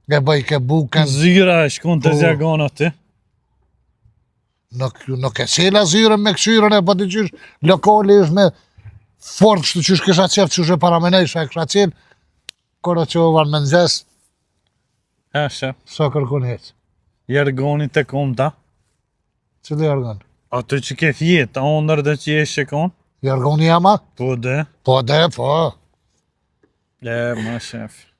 e bëj ke bukën. Zyra e shkun të zjagona ti? Nuk e cila zyren me këshyrën e, po të qysh lokali është me fort, kështu qysh kisha qef, qysh e paramenejsha e kisha qenë, kora që ovan me nëzes, Ashe, sa kërkun hec. jargoni të komta. Cili jargon? Ato që ke fjetë, ondër dhe që jeshe kon? Jargoni jama? Po dhe. Po dhe, po. Ma shef.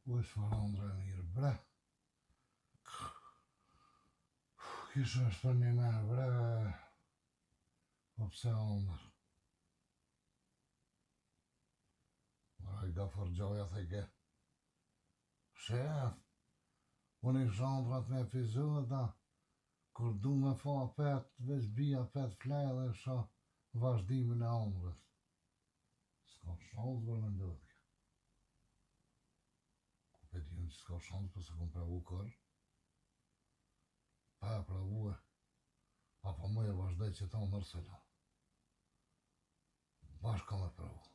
U është farandra mirë, bre. Kisha është për një me, bre. Po pse ondër. Mara I gafër gjoja theke. Shef, unë I shandrat me epizodet, kur du me fa pet, veç bia pet flej dhe sha vazhdimin e ondrës. S'ka shansë për me ndodhë. E di që s'ka shansë për se kom pravu kërë. Pa e pravu e, apo më e vazhdoj që ta nërse la. Bashka me pravu.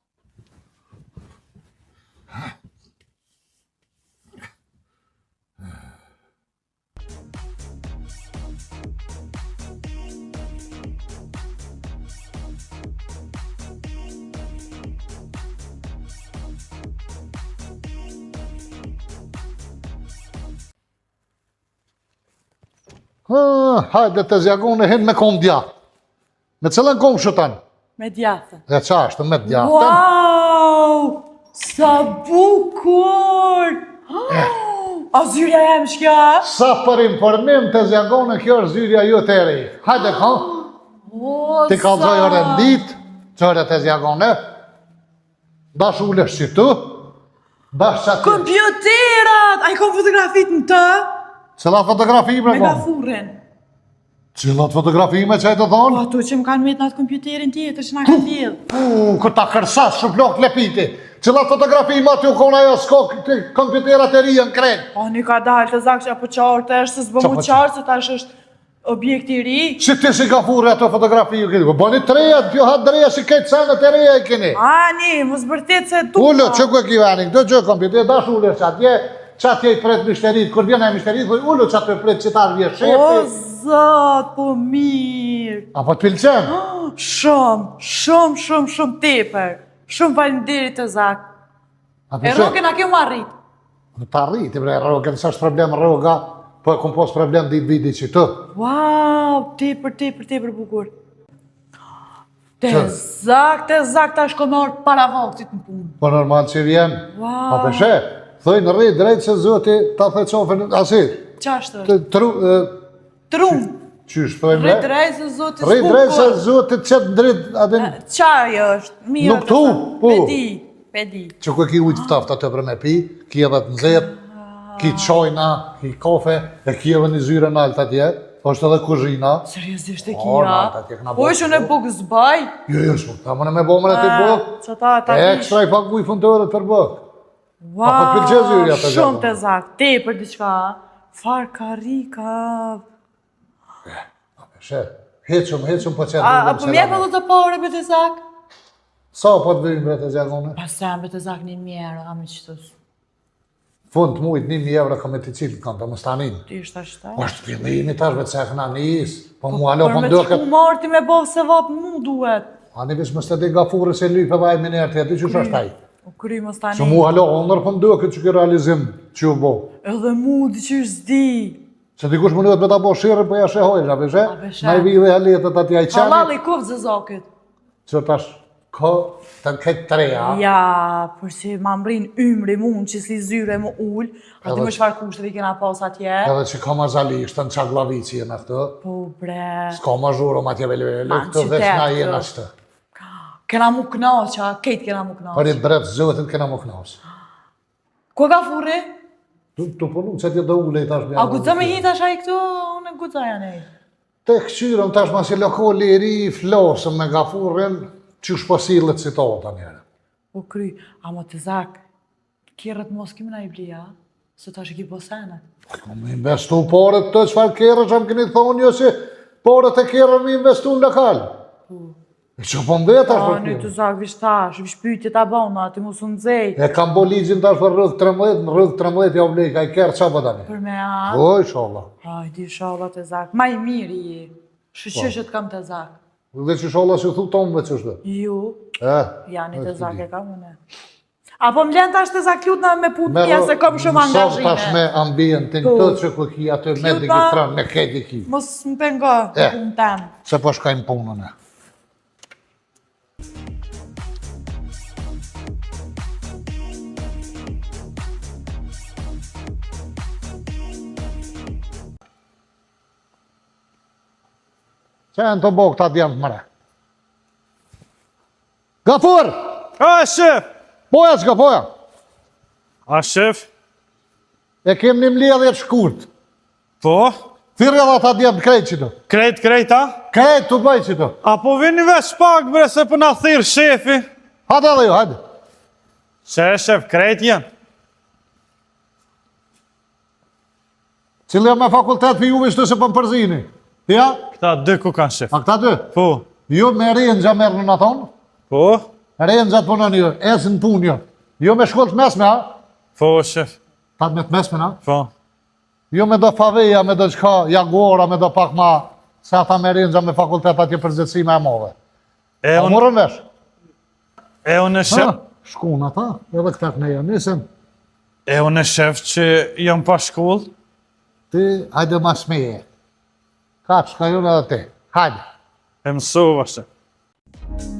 Hajde të zjagone hin me kom djatë. Me cilën kom shëtan? Me djathën. E qa është me djatën? Wow! Sa bukur! A zyrja jem shkja? Sa për informim të zjagone, kjo është zyrja ju të eri. Hajde, ka? O, Ti ka zoj rendit, qërët e zjagone, dash ulesh që tu, dash që aty. Kompjuterat! A i kom fotografit në të? Cëla fotografi bre Me kom? gafurën. Cëllat fotografi me që e të Po thonë? ato që më kanë met në atë kompjuterin tjetër që na ka thjedh. Këta kërsas shumë plok të lepiti. Cëllat fotografi ma t'ju kona jo s'ko kompjuterat e rije në krenë. O, një ka dalë të zakë që apo qartë është, se s'bë mu qartë, se tash është objekt i ri. Si ti si gafurë ato fotografi ju këtë? Bani të reja, t'ju hatë dreja si këtë senet e reja i keni. Ani, mos bërtit se tu. Ullo, që ku e kivani, do gjë kompjuter, dash ulesh që atje, që atje i pret mishterit, kur vjen e mishterit, thuj ullo që atje pret që ta rvje O, shefi. zot, po mirë. Apo t'pilqen? Shumë tepër. Shumë faleminderit të zakë. Apo E rogën a kemë arrit. Ta rriti bre, rrogën, s'është problem rroga, po e kom pos problem ditë vidi që të. Wow, tepër bukur. Te zak, tash ko me orë para vaktit në punë. Po normal që vjen. Wow. Apo she, thojnë rrit drejt se zoti ta the qofën, asi, Qashtë është? tru, Trum. qysh, thojnë Rrit bre? drejt se zotit Rrit drejt se zoti qëtë drejt, atin, Qaj është, mirë. Nuk tu, po. Pedi. që ku e ki ujtë ftaft atë për me pi, ki edhe të nëzet, ki qojna, ki kafe, e ki edhe një zyre në altë atje, është edhe kuzhina. Seriozisht e O, na, ta kia. tje këna Po bo. ishë në bukë zbaj. Jo, shumë, ta më në me bo më në të buk, Që ta kish. ekstra i pak buj fundërët për buk. Wow, Apo pëlqej zyrja të shumë gjatë. të zak, tepër diçka. Far karika. She, heqëm po qenë A po mjek edhe të pare me të zak? Sa po të bëjmë bre të zjagone? Pasem me të zak një mjerë, a me qëtës. Fund të mujt 1.000 euro ka me të cilë kanë të më stanin. Ti ishtë ashtë. Po është fillimi tash vetë se e këna njës. Po mu alo po Për me më të duket. shku marti me bo se vapë mu duhet. Ani vish më së të di gafurë se lype vaj me njerë tjetë, që është taj? U kry më stani. Që mu alo onër po më duket që kjo realizim që u bo. Edhe mu di që zdi. Se dikush më duhet me ta bo shirë, po ja shehojnë, a beshe? A beshe. Na i vi dhe haletët ati a i qeni. Halal i kofë zëzakit. Që tash, ko të këtë treja. Ja, përsi ma mbrin ymri mund që si zyre më ullë, a di më shfar kushtet i kena pas atje. Edhe që ka ma zalisht, të në qaglavici jenë aftë. Po bre, S'ka ma zhuro ma tje velivele, Ma, këtë dhe qytet, s'na jenë kjo. ashtë. kena mu knaqa, kejt kena mu knaqa. Për i bretë zëtën kena më knasë. Ko ka furri? Tu punu që atje do ule i tash. A guza me hita shaj këtu, unë e guza janë e. Te këqyrëm tash ma si lokoli i ri, flasëm me gafurën, që shposillet si to ta njerë. Po kry, ama të zak, kjerët mos kemi na i blija, se tash i ki posene. Me investu porët të qëfar kjerë që më këni thonë jo si porët e kjerë me investu në lokal. E që po mbet tash A, për në të kjerë. zak, vish tash, vish pyjtje ta bona, ti mu së nëzej. E kam bo ligjin tash për rrëdhë 13, në rrëdhë 13 ja oblej, ka i kjerë qa po tani. Për me a, O, inshallah. aj, di shala të zak, ma i miri je, shëshëshët kam të zak. Dhe që inshallah si thu tomë me që shtë. Ju, janë e të zak di. e kam une. Apo më len tash të zak lut na me put mja se kam shumë Mëson tash me angazhime. ambientin Po. të që ku ki aty me Kjuta- digitron, me kedi ki. Mos më pengo, punë tem. Se po shkajmë punën e. Që e në të bo këta djemë të mëre? Gafur! A, shef! Poja që ka poja? A, shef? E kem një mledhje të shkurt. Po? Thirë edhe ata djemë të krejt që të. Krejt, a? Krejt të bëj që të. A po vini veç pak, bre, se po na thirë shefi? Hajde edhe ju, hajde. Se, shef, krejt janë. Cili e me fakultet për juve shtu se për më përzini. Ja? Këta dy ku kanë, shef? A këta dy? Po? Jo me rejnëgja merë në thonë. Po? Rejnëgja të punën jo, esë në punë jo. Jo me shkollë të mesme, ha? Po, shef? Ta me të mesme, ha? Po? Jo me do faveja, me do qka, jagora, me do pak ma, se ata me rejnëgja me fakultet atje përzetësime e modhe. E A unë, morën vesh? e shef, Shkun ata, edhe këta të neja, nisën. e unë shef që jam pa shkollë. Ti, hajde ma smeje. Ka që ka ju në edhe ti. Hajde. E mësova, shef.